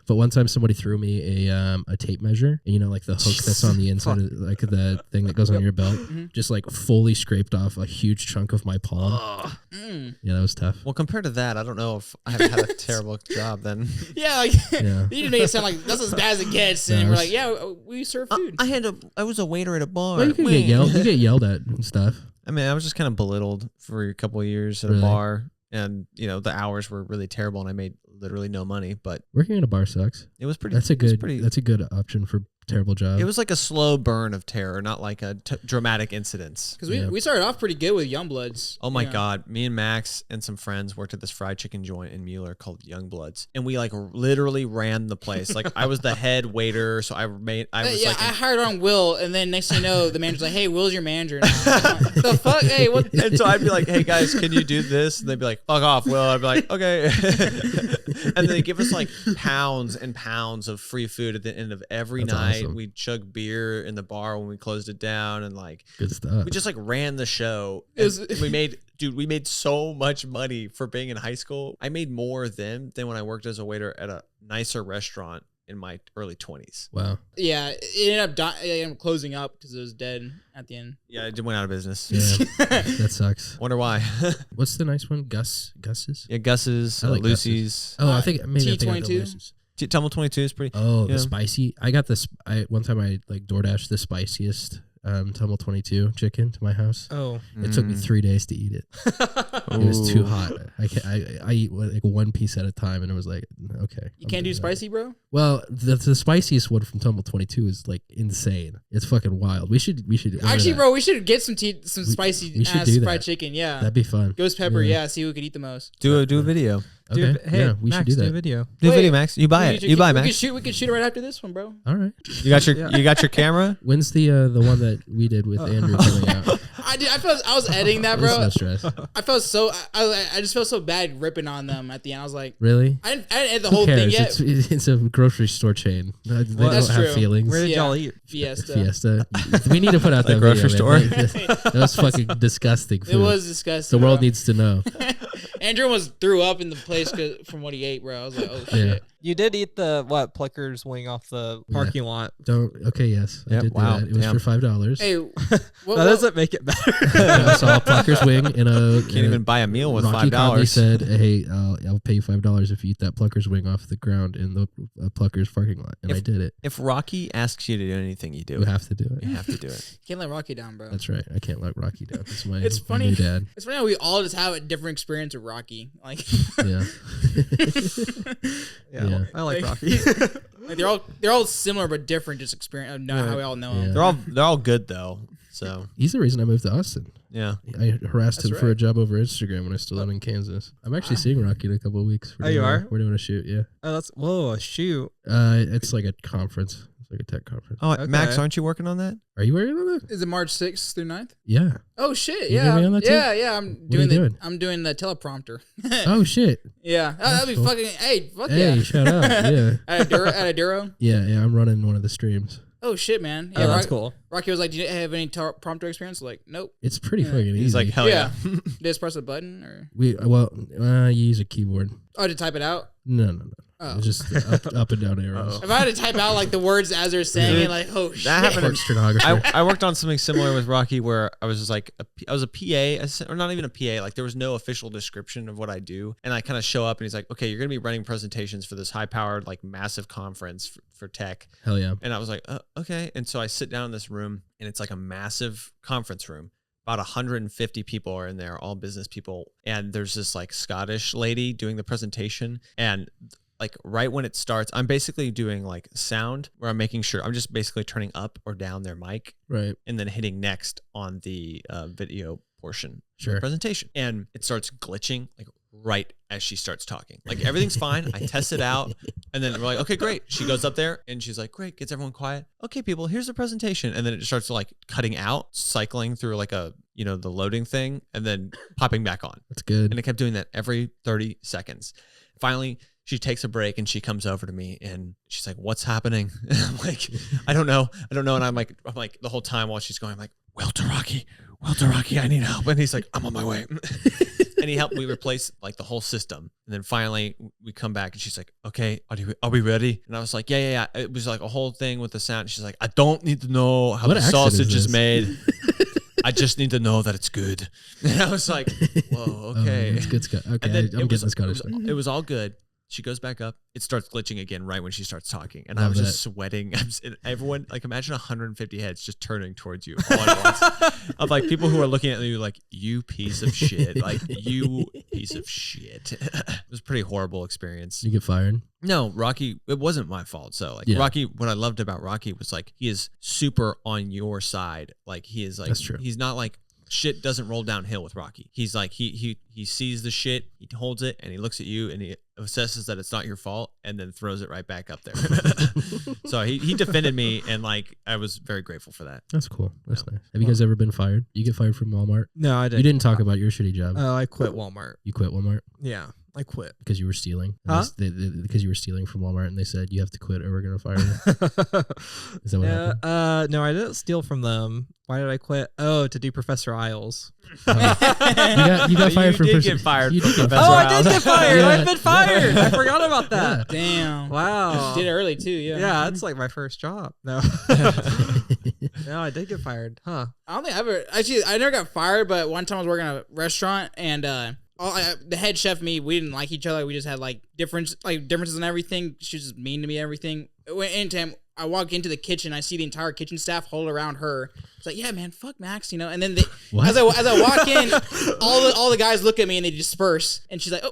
But one time somebody threw me a tape measure, and like the hook that's on the inside of like the thing that goes on your belt, just like fully scraped off a huge chunk of my palm. Yeah, that was tough. Well, compared to that, I don't know if I haven't had a terrible job then. Yeah, like Yeah. you just make it sound like that's as bad as it gets, and we're like, yeah, we serve food. I was a waiter at a bar. Well, you can get yelled. You get yelled at and stuff. I mean, I was just kind of belittled for a couple of years at Really? a bar, and the hours were really terrible, and I made literally no money. But Working at a bar sucks. it was pretty. That's a it was good. pretty- That's a good option for terrible job. It was like a slow burn of terror, not like a dramatic incidents. Because Yeah. we started off pretty good with Youngbloods. Oh my you know. God. Me and Max and some friends worked at this fried chicken joint in Mueller called Youngbloods. And we like literally ran the place. Like I was the head waiter. So I was like, I hired on Will, and then next thing you know, the manager's like, "Hey, Will's your manager now." I'm like, the fuck? Hey, what? and so I'd be like, hey guys, can you do this? And they'd be like, fuck off, Will. I'd be like, okay. And they give us like pounds and pounds of free food at the end of every That's night. awesome. We'd chug beer in the bar when we closed it down, and like good stuff. we just like ran the show. It was- And we made so much money for being in high school. I made more then than when I worked as a waiter at a nicer restaurant in my early 20s. Wow. Yeah, it ended up closing up because it was dead at the end. Yeah, it went out of business. Yeah, that sucks. Wonder why. What's the nice one? Gus's? Yeah, Gus's, I like Lucy's. Oh, I think maybe I think I got the T22? Lucy's. Tumble 22 is pretty. Oh, Yeah. the spicy. I got this. One time I like DoorDashed the spiciest Tumble 22 chicken to my house. Oh. It took me 3 days to eat it. It was too hot. I eat like one piece at a time, and it was like, okay. You can't do spicy, bro. Well, the spiciest one from Tumble 22 is like insane. It's fucking wild. We should order Actually, that. bro, we should get some spicy we should ass do fried that. chicken. Yeah, That'd be fun. ghost pepper. Yeah. Yeah, see who could eat the most. Do a video. Okay. Hey, yeah, we Max, should do Do a that. video. Do a Wait, video, Max. You buy it. You buy, Max. We could shoot it right after this one, bro. All right. You got your camera. When's the one that we did with Andrew coming out? I was editing that, It's bro. no stress. I felt so. I just felt so bad ripping on them at the end. I was like, Really? I didn't edit the Who whole thing cares? yet. It's a grocery store chain. They don't That's have true. feelings. Where did Yeah. y'all eat? Fiesta. We need to put out that grocery video, store. man. That was fucking disgusting food. It was disgusting. The world bro. needs to know. Andrew almost threw up in the place from what he ate, bro. I was like, oh shit. Yeah. You did eat the Plucker's wing off the parking lot. Don't. Okay. Yes. I Yep, did do wow, that. It was damn. for $5. Hey, what, That doesn't make it better. I saw a Plucker's wing in a. Can't even buy a meal with Rocky Conley $5. said, "Hey, I'll pay you $5 if you eat that Plucker's wing off the ground in the Plucker's parking lot." And I did it. If Rocky asks you to do anything, you do You it. have to do it. You have to do it. can't let Rocky down, bro. That's right. I can't let Rocky down. It's my. It's my funny. new dad. It's funny how we all just have a different experience with Rocky. Like, Yeah. Yeah. I like Rocky. like they're all similar but different. Just experience. Not how we all know him. Yeah. They're all good though. So He's the reason I moved to Austin. yeah. I harassed That's him for right. a job over Instagram when I still lived in Kansas. I'm actually seeing Rocky in a couple of weeks. Oh, you are? We're doing a shoot. Yeah. Oh, that's whoa, shoot. It's like a conference. It's like a tech conference. Oh, Okay. Max, aren't you working on that? Are you working on that? Is it March 6th through 9th? Yeah. Oh shit! You Yeah, gonna be on that too? yeah. I'm What are doing you the doing? I'm doing the teleprompter. Oh shit. Yeah, that'd be cool. fucking. Hey, fuck Hey, yeah. shout out. Yeah. At a Duro. Yeah. I'm running one of the streams. Oh shit, man. Oh, Yeah, that's cool. Rocky was like, "Do you have any prompter experience?" Like, nope. It's pretty Yeah. fucking easy. He's like, hell yeah. Just press a button or you use a keyboard. to type it out. No. Oh. It's just up and down arrows. If I had to type out like the words as they're saying it, like, oh shit. That happened Fuck stenographer. I worked on something similar with Rocky where I was just like, I was a PA, or not even a PA. Like there was no official description of what I do. And I kind of show up and he's like, okay, you're going to be running presentations for this high powered, like massive conference for tech. Hell yeah. And I was like, okay. And so I sit down in this room and it's like a massive conference room. About 150 people are in there, all business people. And there's this like Scottish lady doing the presentation. And like right when it starts, I'm basically doing like sound where I'm making sure I'm just basically turning up or down their mic Right. and then hitting next on the video portion of Sure. the presentation. And it starts glitching like right as she starts talking. Like everything's fine. I test it out. And then we're like, okay, great. She goes up there and she's like, great, gets everyone quiet. Okay, people, here's the presentation. And then it just starts like cutting out, cycling through like the loading thing and then popping back on. That's good. And it kept doing that every 30 seconds. Finally, she takes a break and she comes over to me and she's like, what's happening? And I'm like, I don't know. And I'm like the whole time while she's going, I'm like, Will to Rocky, I need help. And he's like, I'm on my way. and he helped me replace like the whole system. And then finally we come back and she's like, okay, are we ready? And I was like, yeah. It was like a whole thing with the sound. She's like, I don't need to know how What the accent sausage is is this? made. I just need to know that it's good. And I was like, whoa, okay. It's good. Okay, And then I'm getting Scottish. it was all good. She goes back up. It starts glitching again right when she starts talking. And I Love was just sweating. Everyone, like, imagine 150 heads just turning towards you all at once. Of like people who are looking at you like, you piece of shit. Like, you piece of shit. It was a pretty horrible experience. You get fired. No, Rocky, it wasn't my fault. So, like, Yeah. Rocky, what I loved about Rocky was like, he is super on your side. Like, he is like, That's true. He's not like, shit doesn't roll downhill with Rocky. He's like, he sees the shit, he holds it, and he looks at you, and he assesses that it's not your fault, and then throws it right back up there. So he defended me, and like I was very grateful for that. That's cool. That's nice. Have you guys ever been fired? You get fired from Walmart? No, I didn't. You didn't talk about your shitty job. Oh, I quit Walmart. You quit Walmart Yeah, I quit. because you were stealing. And Huh? Because you were stealing from Walmart, and they said you have to quit or we're gonna fire you. Is that what happened? No, I didn't steal from them. Why did I quit? Oh, to do Professor Isles. You got fired from. did get fired You from did get Professor Oh, fired. I did get fired. Yeah. I've been fired. I forgot about that. Damn. Wow. Did it early too, yeah. Yeah, it's like my first job. No. No, I did get fired. Huh. I don't think I ever actually. I never got fired, but one time I was working at a restaurant, and the head chef and me, we didn't like each other. We just had like differences in everything. She was just mean to me. And everything. Anytime I walk into the kitchen, I see the entire kitchen staff huddled around her. It's like, yeah, man, fuck Max, you know. And then What? as I walk in, all the guys look at me and they disperse. And she's like, oh.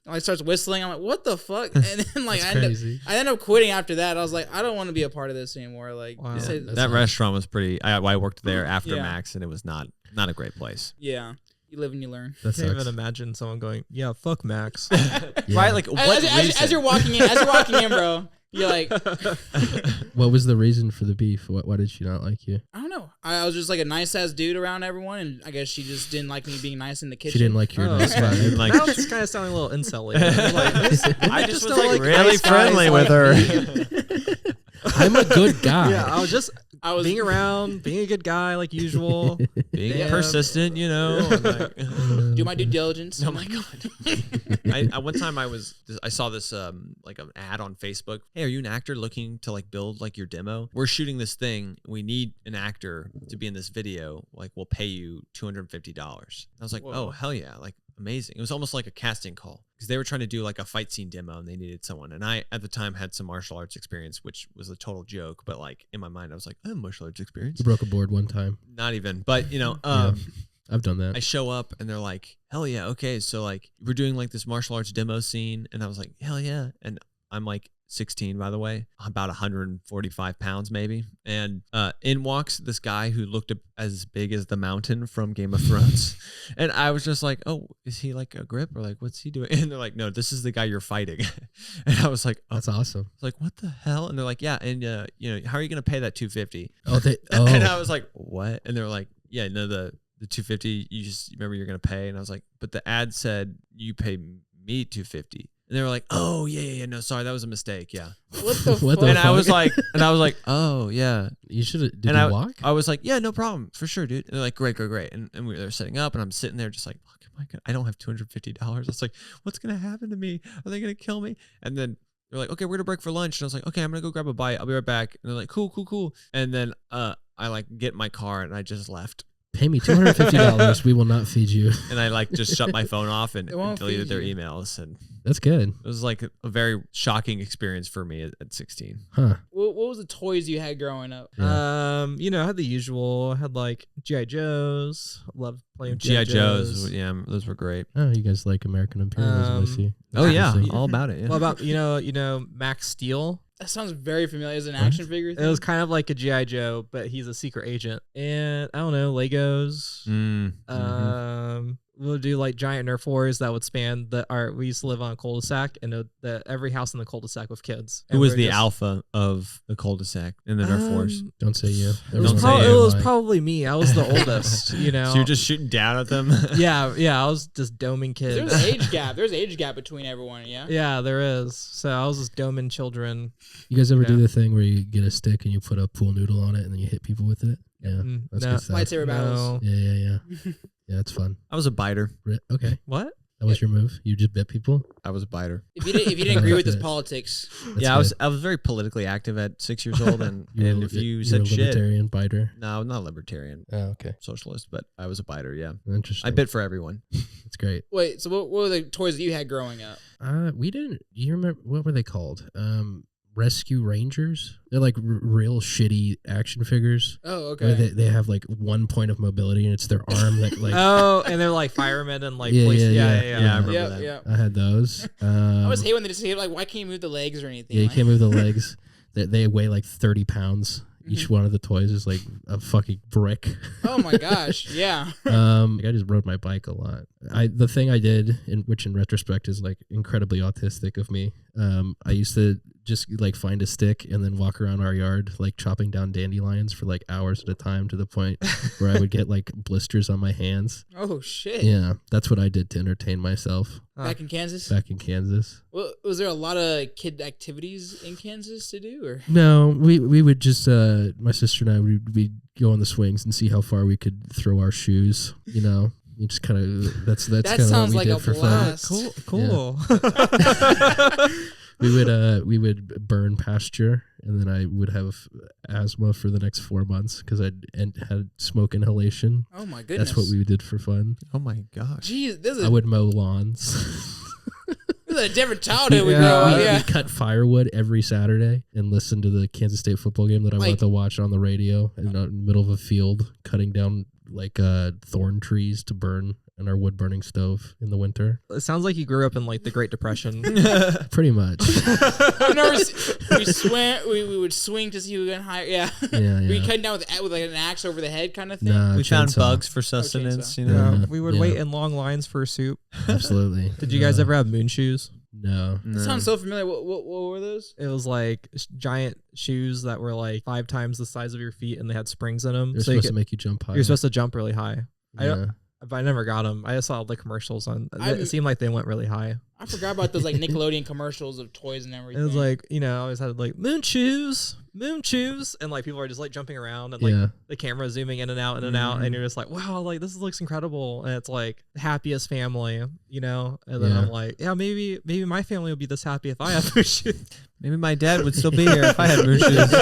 And like starts whistling. I'm like, what the fuck? And then like That's crazy. I end up quitting after that. I was like, I don't want to be a part of this anymore. Like, Wow. say- That's That nice. restaurant was pretty. I worked there after Yeah. Max, and it was not a great place. yeah, you live and you learn. That I can't sucks. even imagine someone going, yeah, fuck Max. Yeah. Right? Like what As you're walking in, bro, you're like, What was the reason for the beef? Why did she not like you? I don't know. I was just like a nice ass dude around everyone, and I guess she just didn't like me being nice in the kitchen. She didn't like your Oh, nice okay. vibe. Like, Now it's kind of sounding a little incel-y. Like, I just was don't like like really nice guys friendly like with her. I'm a good guy. yeah, I was just I was being around, being a good guy like usual. Being Yeah. persistent, you know. and like, do my due diligence. oh my god! I one time I saw this like an ad on Facebook. Hey, are you an actor looking to like build like your demo? We're shooting this thing. We need an actor to be in this video. Like we'll pay you $250. I was like, Whoa. oh hell yeah! Like amazing. It was almost like a casting call because they were trying to do like a fight scene demo and they needed someone. And I at the time had some martial arts experience, which was a total joke. But like in my mind, I was like, I have martial arts experience. You broke a board one time. Not even, but you know, Yeah. I've done that. I show up and they're like, hell yeah, okay. So like we're doing like this martial arts demo scene. And I was like, hell yeah. And I'm like 16, by the way, about 145 pounds maybe. And in walks this guy who looked as big as the mountain from Game of Thrones. And I was just like, oh, is he like a grip or like, what's he doing? And they're like, no, this is the guy you're fighting. And I was like, oh. That's awesome. I was like, what the hell? And they're like, yeah. And you know, how are you going to pay that 250? Oh, And I was like, what? And they're like, yeah, no, the 250, you just remember you're going to pay. And I was like, but the ad said you pay me 250. And they were like, oh yeah, no, sorry, that was a mistake. Yeah. What the What fuck? the And I was fuck? like, oh yeah. You should have. Did And you walk? I was like, yeah, no problem, for sure, dude. And they're like, great. And we were setting up, and I'm sitting there just like, fuck, am I gonna, I don't have $250. I was like, what's gonna happen to me? Are they gonna kill me? And then they're like, okay, we're gonna break for lunch. And I was like, okay, I'm gonna go grab a bite. I'll be right back. And they're like, cool. And then I like get in my car and I just left. Pay me $250. We will not feed you. And I like just shut my phone off and They won't deleted feed their you. emails. And That's good. it was like a very shocking experience for me at 16. Huh. What was the toys you had growing up? You know, I had the usual. I had like G.I. Joes. Loved playing with G.I. Joes, yeah, those were great. Oh, you guys like American imperialism, I see. Oh yeah, Interesting. all about it. Yeah. What about you know Max Steel? That sounds very familiar. Is it an action figure? It was kind of like a G.I. Joe, but he's a secret agent. And I don't know, Legos. We'll do like giant Nerf wars that would span we used to live on a cul-de-sac, and every house in the cul-de-sac with kids. Who And was we're the just- alpha of the cul-de-sac in the Nerf Wars? Don't say you. It was, Don't say it you. was probably me. I was the oldest, you know. So you're just shooting down at them? yeah, I was just doming kids. There's an age gap. There's an age gap between everyone. Yeah. Yeah, there is. So I was just doming children. You guys ever do Yeah. the thing where you get a stick and you put a pool noodle on it and then you hit people with it? Yeah, that's no. good stuff. Lightsaber battles. Yeah. Yeah, it's fun. I was a biter. Okay, What? that was your move. You just bit people. I was a biter. If you didn't agree with his politics, That's yeah, good. I was very politically active at 6 years old, and You're and a- if you you're said a shit, libertarian biter. no, I'm not a libertarian, Oh, okay, socialist, but I was a biter. Yeah, interesting. I bit for everyone. That's great. wait. So what were the toys that you had growing up? We didn't. You remember what were they called? Rescue Rangers. They're like real shitty action figures. Oh, Where okay. they have like one point of mobility and it's their arm that like. Oh, and they're like firemen and like Yeah, police. yeah. Yeah, I remember Yeah, that. yeah. I had those. I always hate when they just say like, "Why can't you move the legs or anything?" Yeah, you Like- can't move the legs. They weigh like 30 pounds. Each one of the toys is like a fucking brick. Oh my gosh, yeah. Like I just rode my bike a lot. The thing I did, which in retrospect is like incredibly autistic of me. I used to just like find a stick and then walk around our yard like chopping down dandelions for like hours at a time to the point where I would get like blisters on my hands. Oh shit. Yeah, that's what I did to entertain myself Back in Kansas. back in Kansas. Well, was there a lot of kid activities in Kansas to do, or? No, we would just my sister and I we'd go on the swings and see how far we could throw our shoes. You know, you just kind of that's That kind of what sounds we like did a for blast. Cool. we would burn pasture, and then I would have asthma for the next 4 months because I had smoke inhalation. Oh my goodness. That's what we did for fun. Oh my gosh. Jeez, this I is, would mow lawns. this is a different childhood we Yeah, grow up. we Yeah. cut firewood every Saturday and listen to the Kansas State football game that I wanted to watch on the radio in the middle of a field, cutting down like thorn trees to burn in our wood burning stove in the winter. It sounds like you grew up in like the Great Depression. Pretty much. I've never we would swing to see who got higher. Yeah. Yeah, We yeah. cutting down with like an axe over the head kind of thing. Nah, We found chainsaw. bugs for sustenance, chainsaw. you know. Yeah. We would Yeah. wait in long lines for soup. Absolutely. Did you guys ever have moon shoes? No. It sounds so familiar. What were those? It was like giant shoes that were like 5 times the size of your feet, and they had springs in them. They're So you supposed to make you jump high. you're supposed to jump really high. Yeah. But I never got them. I just saw the commercials on. I'm- It seemed like they went really high. I forgot about those like Nickelodeon commercials of toys and everything. It was like, you know, I always had like moon shoes, and like people are just like jumping around and like Yeah. the camera zooming in and out, and you're just like, wow, like this looks incredible, and it's like the happiest family, you know. And then Yeah. I'm like, yeah, maybe my family would be this happy if I had moon shoes. Maybe my dad would still be here if I had moon shoes.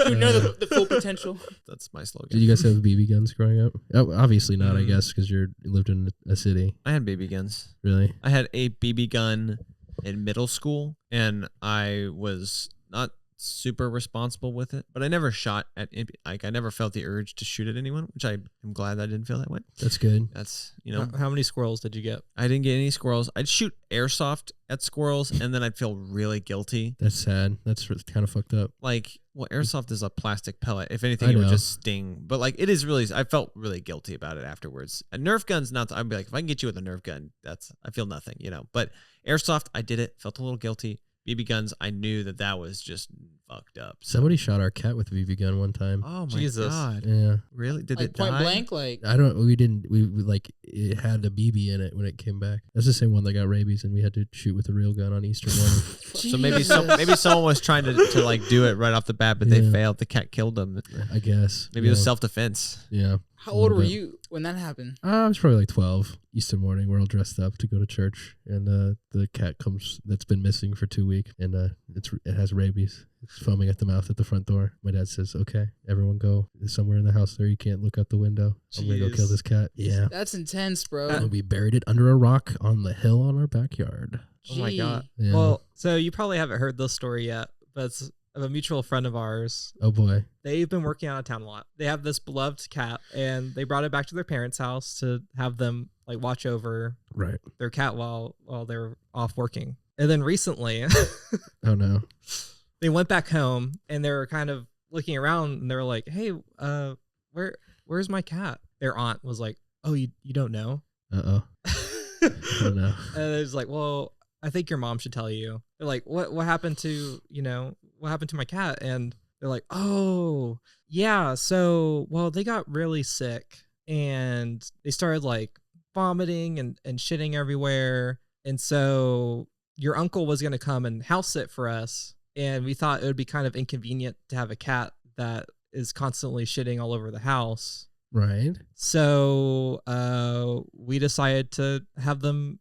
you know the full potential. That's my Did slogan. you guys have BB guns growing up? Oh, obviously not, I Mm. guess, because you lived in a city. I had BB guns. Really? I had a BB gun in middle school, and I was not super responsible with it, but I never shot at like I never felt the urge to shoot at anyone, which I am glad I didn't feel that way. That's good. That's, you know, How many squirrels did you get? I didn't get any squirrels. I'd shoot airsoft at squirrels, and then I'd feel really guilty. That's sad. That's kind of fucked up. Like, well, airsoft is a plastic pellet. If anything, I it would know. just sting. But like, it is really. I felt really guilty about it afterwards. A Nerf gun's not. I'd be like, if I can get you with a Nerf gun, I feel nothing, you know. But airsoft, I did it. Felt a little guilty. BB guns, I knew that was just fucked up. So- Somebody shot our cat with a BB gun one time. Oh my Jesus. god! Yeah. Really? Did Like it point die? blank, like I don't. We didn't. We like it had a BB in it when it came back. That's the same one that got rabies, and we had to shoot with a real gun on Easter morning. So maybe someone was trying to like do it right off the bat, but they Yeah. failed. The cat killed them. I guess. Maybe it was Yeah. self defense. Yeah. How old little were bit. you when that happened? I was probably like 12. Easter morning, we're all dressed up to go to church, and the cat comes that's been missing for 2 weeks, and it has rabies. It's foaming at the mouth at the front door. My dad says, "Okay, everyone go. There's somewhere in the house there. You can't look out the window. I'm gonna go kill Jeez. this cat." Yeah. That's intense, bro. And we buried it under a rock on the hill on our backyard. Oh my god. Gee. Yeah. Well, so you probably haven't heard this story yet, but it's of a mutual friend of ours. Oh boy. They've been working out of town a lot. They have this beloved cat, and they brought it back to their parents' house to have them like watch over Right. their cat while they're off working. And then recently, Oh no. they went back home and they were kind of looking around, and they were like, "Hey, where's my cat?" Their aunt was like, "Oh, you don't know?" Oh no. And it was like, "Well, I think your mom should tell you." They're like, what happened to, what happened to my cat?" And they're like, "Oh, yeah, so, well, they got really sick and they started like vomiting and shitting everywhere. And so your uncle was going to come and house sit for us. And we thought it would be kind of inconvenient to have a cat that is constantly shitting all over the house. Right. So we decided to have them,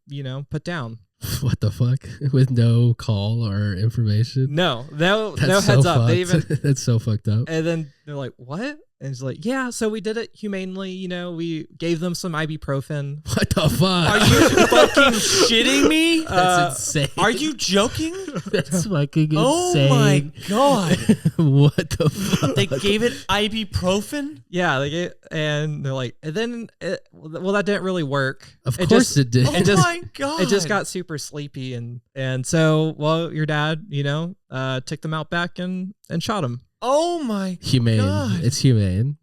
put down. What the fuck? With no call or information? No That's heads so up. They fucked. even That's so fucked up. and then they're like, "What?" And it's like, "Yeah, so we did it humanely. We gave them some ibuprofen." What the fuck? Are you fucking shitting me? That's insane. Are you joking? That's fucking insane. Oh my god! What the fuck? They gave it ibuprofen. Yeah, and they're like, and then that didn't really work. Of course it did. Oh my god! It just got super sleepy, and so your dad, took them out back and shot him. Oh my Humane. god! It's humane.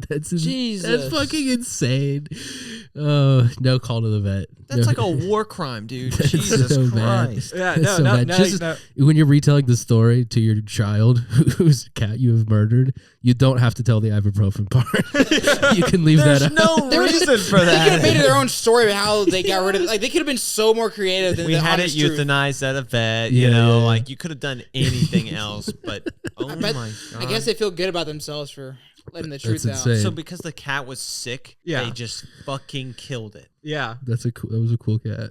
That's Jesus. That's fucking insane. Oh, no call to the vet. That's No. like a war crime, dude. That's Jesus so bad. Christ! Yeah, That's so bad. Just no. when you're retelling the story to your child whose cat you have murdered, you don't have to tell the ibuprofen part. You can leave There's that out. no reason for They could have made that. their own story about how they got rid of it. Like, they could have been so more creative than We the had it honest truth. euthanized at a vet, Yeah. like you could have done anything else, but oh my bet- god! I guess they feel good about themselves for letting the truth That's out. insane. so because the cat was sick, Yeah. they just fucking killed it. Yeah, That was a cool cat.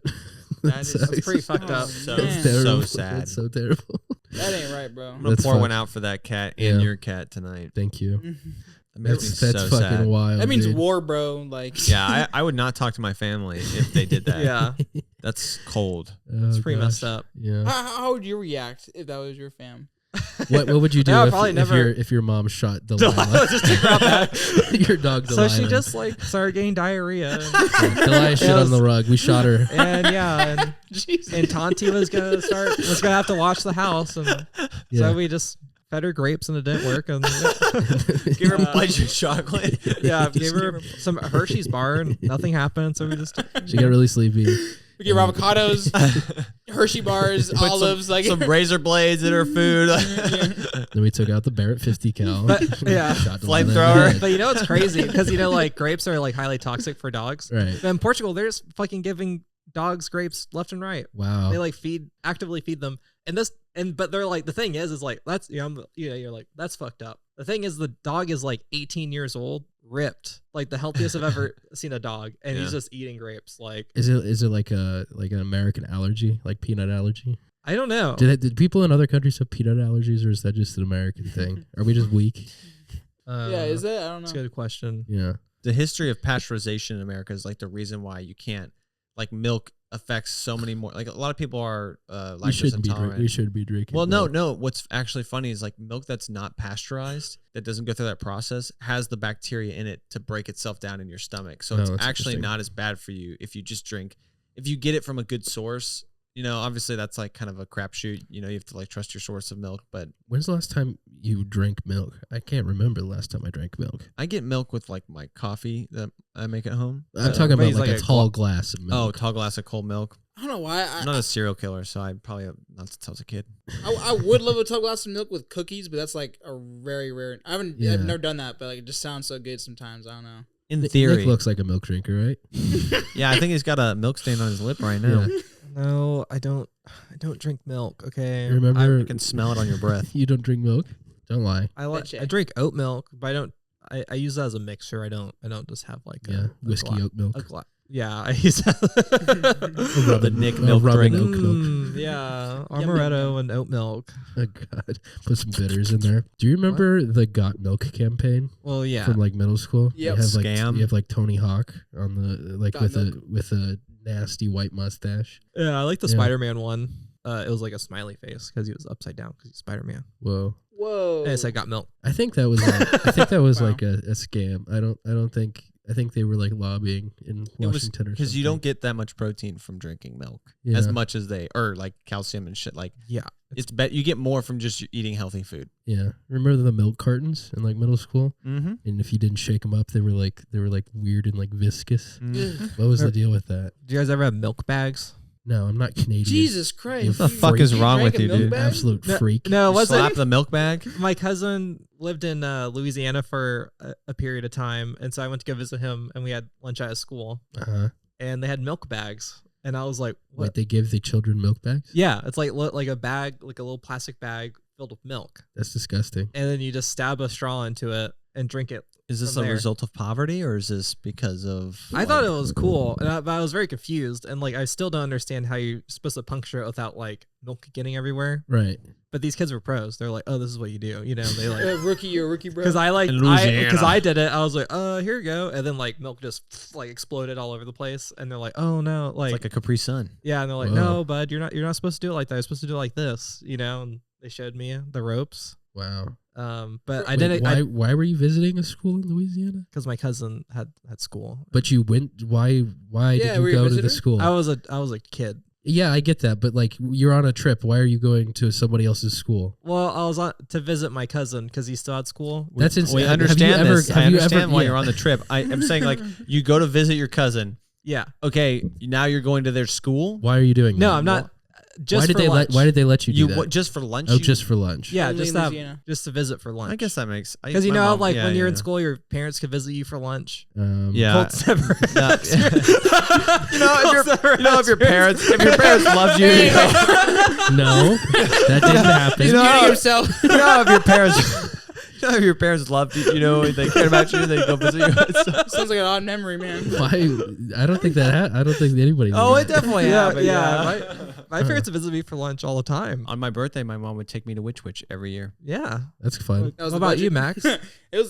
That is- that's pretty fucked up. So Man. so sad. That's so terrible. That ain't right, bro. I'm gonna That's pour fucked. one out for that cat and Yeah. your cat tonight. Thank you. That makes That's me so fucking sad. wild. That means dude. war, bro. Like, Yeah, I would not talk to my family if they did that. Yeah, That's cold. Oh, it's pretty gosh. messed up. Yeah. how would you react if that was your fam? What would you do No, if, probably if never- your mom shot Delilah? Just take her out back. Your dog So Delilah. she just started getting diarrhea, Delilah shit on the rug. We shot her. and Jesus. and Tanti was gonna have to watch the house, and Yeah. so we just fed her grapes and it didn't work, and Give her a bunch of chocolate. yeah, gave her some Hershey's bar and nothing happened, so we just She got really sleepy. We give her avocados, Hershey bars, Put olives, some razor blades in her food. Then we took out the Barrett 50 cal. But, yeah. Shot Delilah in the Flamethrower. head. But it's crazy because grapes are highly toxic for dogs. Right. But in Portugal, they're just fucking giving dogs grapes left and right. Wow. They actively feed them. But they're the thing is that's you're like, that's fucked up. The thing is, the dog is 18 years old, ripped, the healthiest I've ever seen a dog, and Yeah. he's just eating grapes. Is it like an American allergy, like peanut allergy? I don't know. Did people in other countries have peanut allergies, or is that just an American thing? Are we just weak? Yeah, is that? I don't That's a know. good question. Yeah. The history of pasteurization in America is the reason why you can't milk affects so many more. A lot of people are We lactose shouldn't intolerant. we should be drinking. Well, milk. no. What's actually funny is milk that's not pasteurized, that doesn't go through that process, has the bacteria in it to break itself down in your stomach. So Oh, it's that's actually interesting. not as bad for you if you just drink. If you get it from a good source, obviously that's kind of a crapshoot. You have to trust your source of milk. But When's the last time you drank milk? I can't remember the last time I drank milk. I get milk with my coffee that I make at home. I'm talking about raised a a tall glass of Oh, milk. tall glass of cold milk. I don't know why. I'm not a serial killer, so I probably have not since I was a kid. I would love a tall glass of milk with cookies, but that's a very rare. Yeah. I've never done that, but it just sounds so good sometimes. I don't know. In Nick theory, looks like a milk drinker, right? yeah, I think he's got a milk stain on his lip right now. Yeah. No, I don't drink milk. Okay. You remember? I can smell it on your breath. You don't drink milk? Don't lie. I check. drink oat milk, but I don't. I use that as a mixture. I don't just have Yeah, whiskey oat milk. Yeah, I use The Nick Oh, milk rubbing drink. oat milk. Yeah, Yum, amaretto and oat milk. Oh God, put some bitters in there. Do you remember the Got Milk campaign Well, yeah. from middle school? Yep. You have Scam. You have Tony Hawk on the Got with Milk. with a nasty white mustache. Yeah, I like the Yeah. Spider-Man one. It was like a smiley face because he was upside down because he's Spider-Man. Whoa. Whoa. And it said got milk. I think that was Wow. like a scam. I think they were lobbying in It was Washington or because you something. don't get that much protein from drinking milk Yeah. as much as or calcium and shit. Yeah. It's you get more from just eating healthy food. Yeah. Remember the milk cartons in middle school? Mm-hmm. And if you didn't shake them up, they were weird and viscous. Mm-hmm. What was the deal with that? Do you guys ever have milk bags? No, I'm not Canadian. Jesus Christ. What the fuck is wrong drank with a you, milk dude? bag? Absolute freak. No, was Slap it? the milk bag. My cousin lived in Louisiana for a period of time, and so I went to go visit him, and we had lunch at his school, Uh-huh. and they had milk bags, and I was like, "What?" Wait, they give the children milk bags? Yeah, it's like a bag, like a little plastic bag filled with milk, That's disgusting. and then you just stab a straw into it and drink it. Is this from a there. result of poverty, or is this because of? I thought it was cool, but I was very confused, and like I still don't understand how you're supposed to puncture it without like milk getting everywhere. Right. But these kids were pros. They're like, oh, this is what you do. You know, they like You're a rookie, bro. because I like In Louisiana. because I did it. I was like, here you go, and then like milk just like exploded all over the place, and they're like, oh no, It's like like a Capri Sun. yeah, and they're like, Whoa. no, bud, you're not supposed to do it like that. You're supposed to do it like this, you know. And they showed me the ropes. Wow. But I Wait, didn't why were you visiting a school in Louisiana? because my cousin had school. But you went. Why Yeah, did were you you a go to the visitor? school? I was a kid. Yeah, I get that, but like you're on a trip. Why are you going to somebody else's school? Well, I was on to visit my cousin because he still had school. That's insane. We Have you understand ever- this. have I you understand ever- why yeah. you're on the trip. I'm saying like you go to visit your cousin. Yeah. Okay, now you're going to their school. Why are you doing No, that? I'm not. Just Why did for they lunch. why did they let you do You that? what, just for lunch? Oh, you- just for lunch. Yeah, Only just in to Louisiana. just to visit for lunch. I guess that makes Because you my know, how, mom- like yeah, when you're in yeah. school, your parents could visit you for lunch. Yeah. Colts never. Yeah. had- you know, if Colts never your, you know, had if your parents. parents loved you, you know, No, that didn't happen. You know- Muting himself. you know, if your parents, you know, if your parents loved you, you know, they cared about you, they go visit you. Sounds like an odd memory, man. Why? I don't think that. I don't think anybody. Oh, did it that. definitely Yeah, happened. yeah. My parents visit me for lunch all the time. On my birthday, my mom would take me to Witch Witch every year. Yeah. That's fun. That was What the about you, budget. Max? It was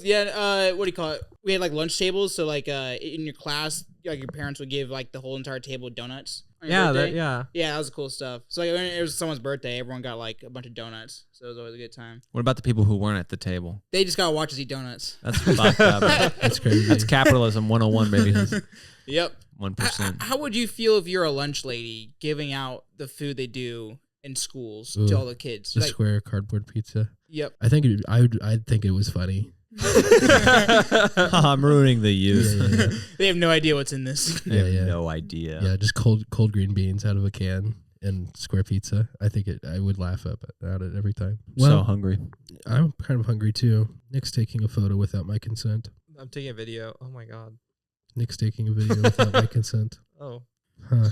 what do you call it? We had like lunch tables, so like in your class, like your parents would give like the whole entire table donuts. On your Yeah, birthday. yeah. Yeah, that was cool stuff. So like when it was someone's birthday, everyone got like a bunch of donuts. So it was always a good time. What about the people who weren't at the table? They just gotta watch us eat donuts. That's fucked up. That's crazy. That's capitalism 101, baby. Yep. 1%. How would you feel if you're a lunch lady giving out the food they do in schools Ooh, to all the kids? the Like, square cardboard pizza. yep. I think I'd think it was funny. I'm ruining the Yeah, youth. yeah, yeah. They have no idea what's in this. They have Yeah, yeah. no idea. Yeah, just cold green beans out of a can and square pizza. I think I would laugh at it every time. So Well, hungry. I'm kind of hungry too. Nick's taking a photo without my consent. I'm taking a video. Oh my god. Nick's taking a video without my consent. Oh. Huh.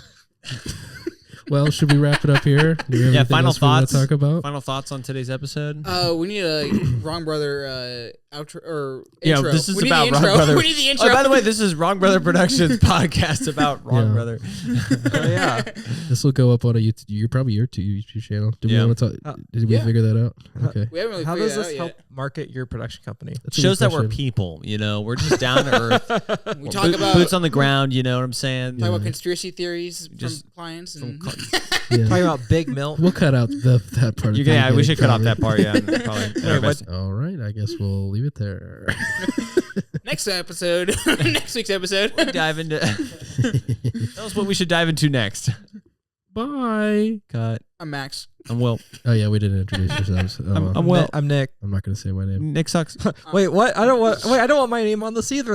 Well, should we wrap it up here? Do we have Yeah, anything final else we wanna thoughts? talk about? Final thoughts on today's episode? We need a Wrong Brother outro or Yeah, intro. this is we need about the Wrong intro. Brother. We need the intro. Oh, by the way, this is Wrong Brother Productions podcast about Wrong Yeah. Brother. Oh, yeah. This will go up on a YouTube. You're probably your YouTube channel. Did Yeah. we want to talk? Did we Yeah. figure that out? Okay. we haven't really How figured does that this out help yet. market your production company? That's a Shows good that we're question. people, you know. We're just down to earth. We talk about boots on the ground, you know what I'm saying? talk about conspiracy theories Just from clients from and Yeah. Talking about big milk. We'll cut out that part. You of can, yeah, the we should cut off that comedy. part, yeah. Probably. Wait, what- All right, I guess we'll leave it there. next episode, next week's episode. Dive into. Tell us what we should dive into next. Bye. Cut. I'm Max. I'm Will. Oh yeah, we didn't introduce ourselves. Oh, I'm Will. I'm Nick. I'm not going to say my name. Nick sucks. Wait, what? I don't want my name on this either.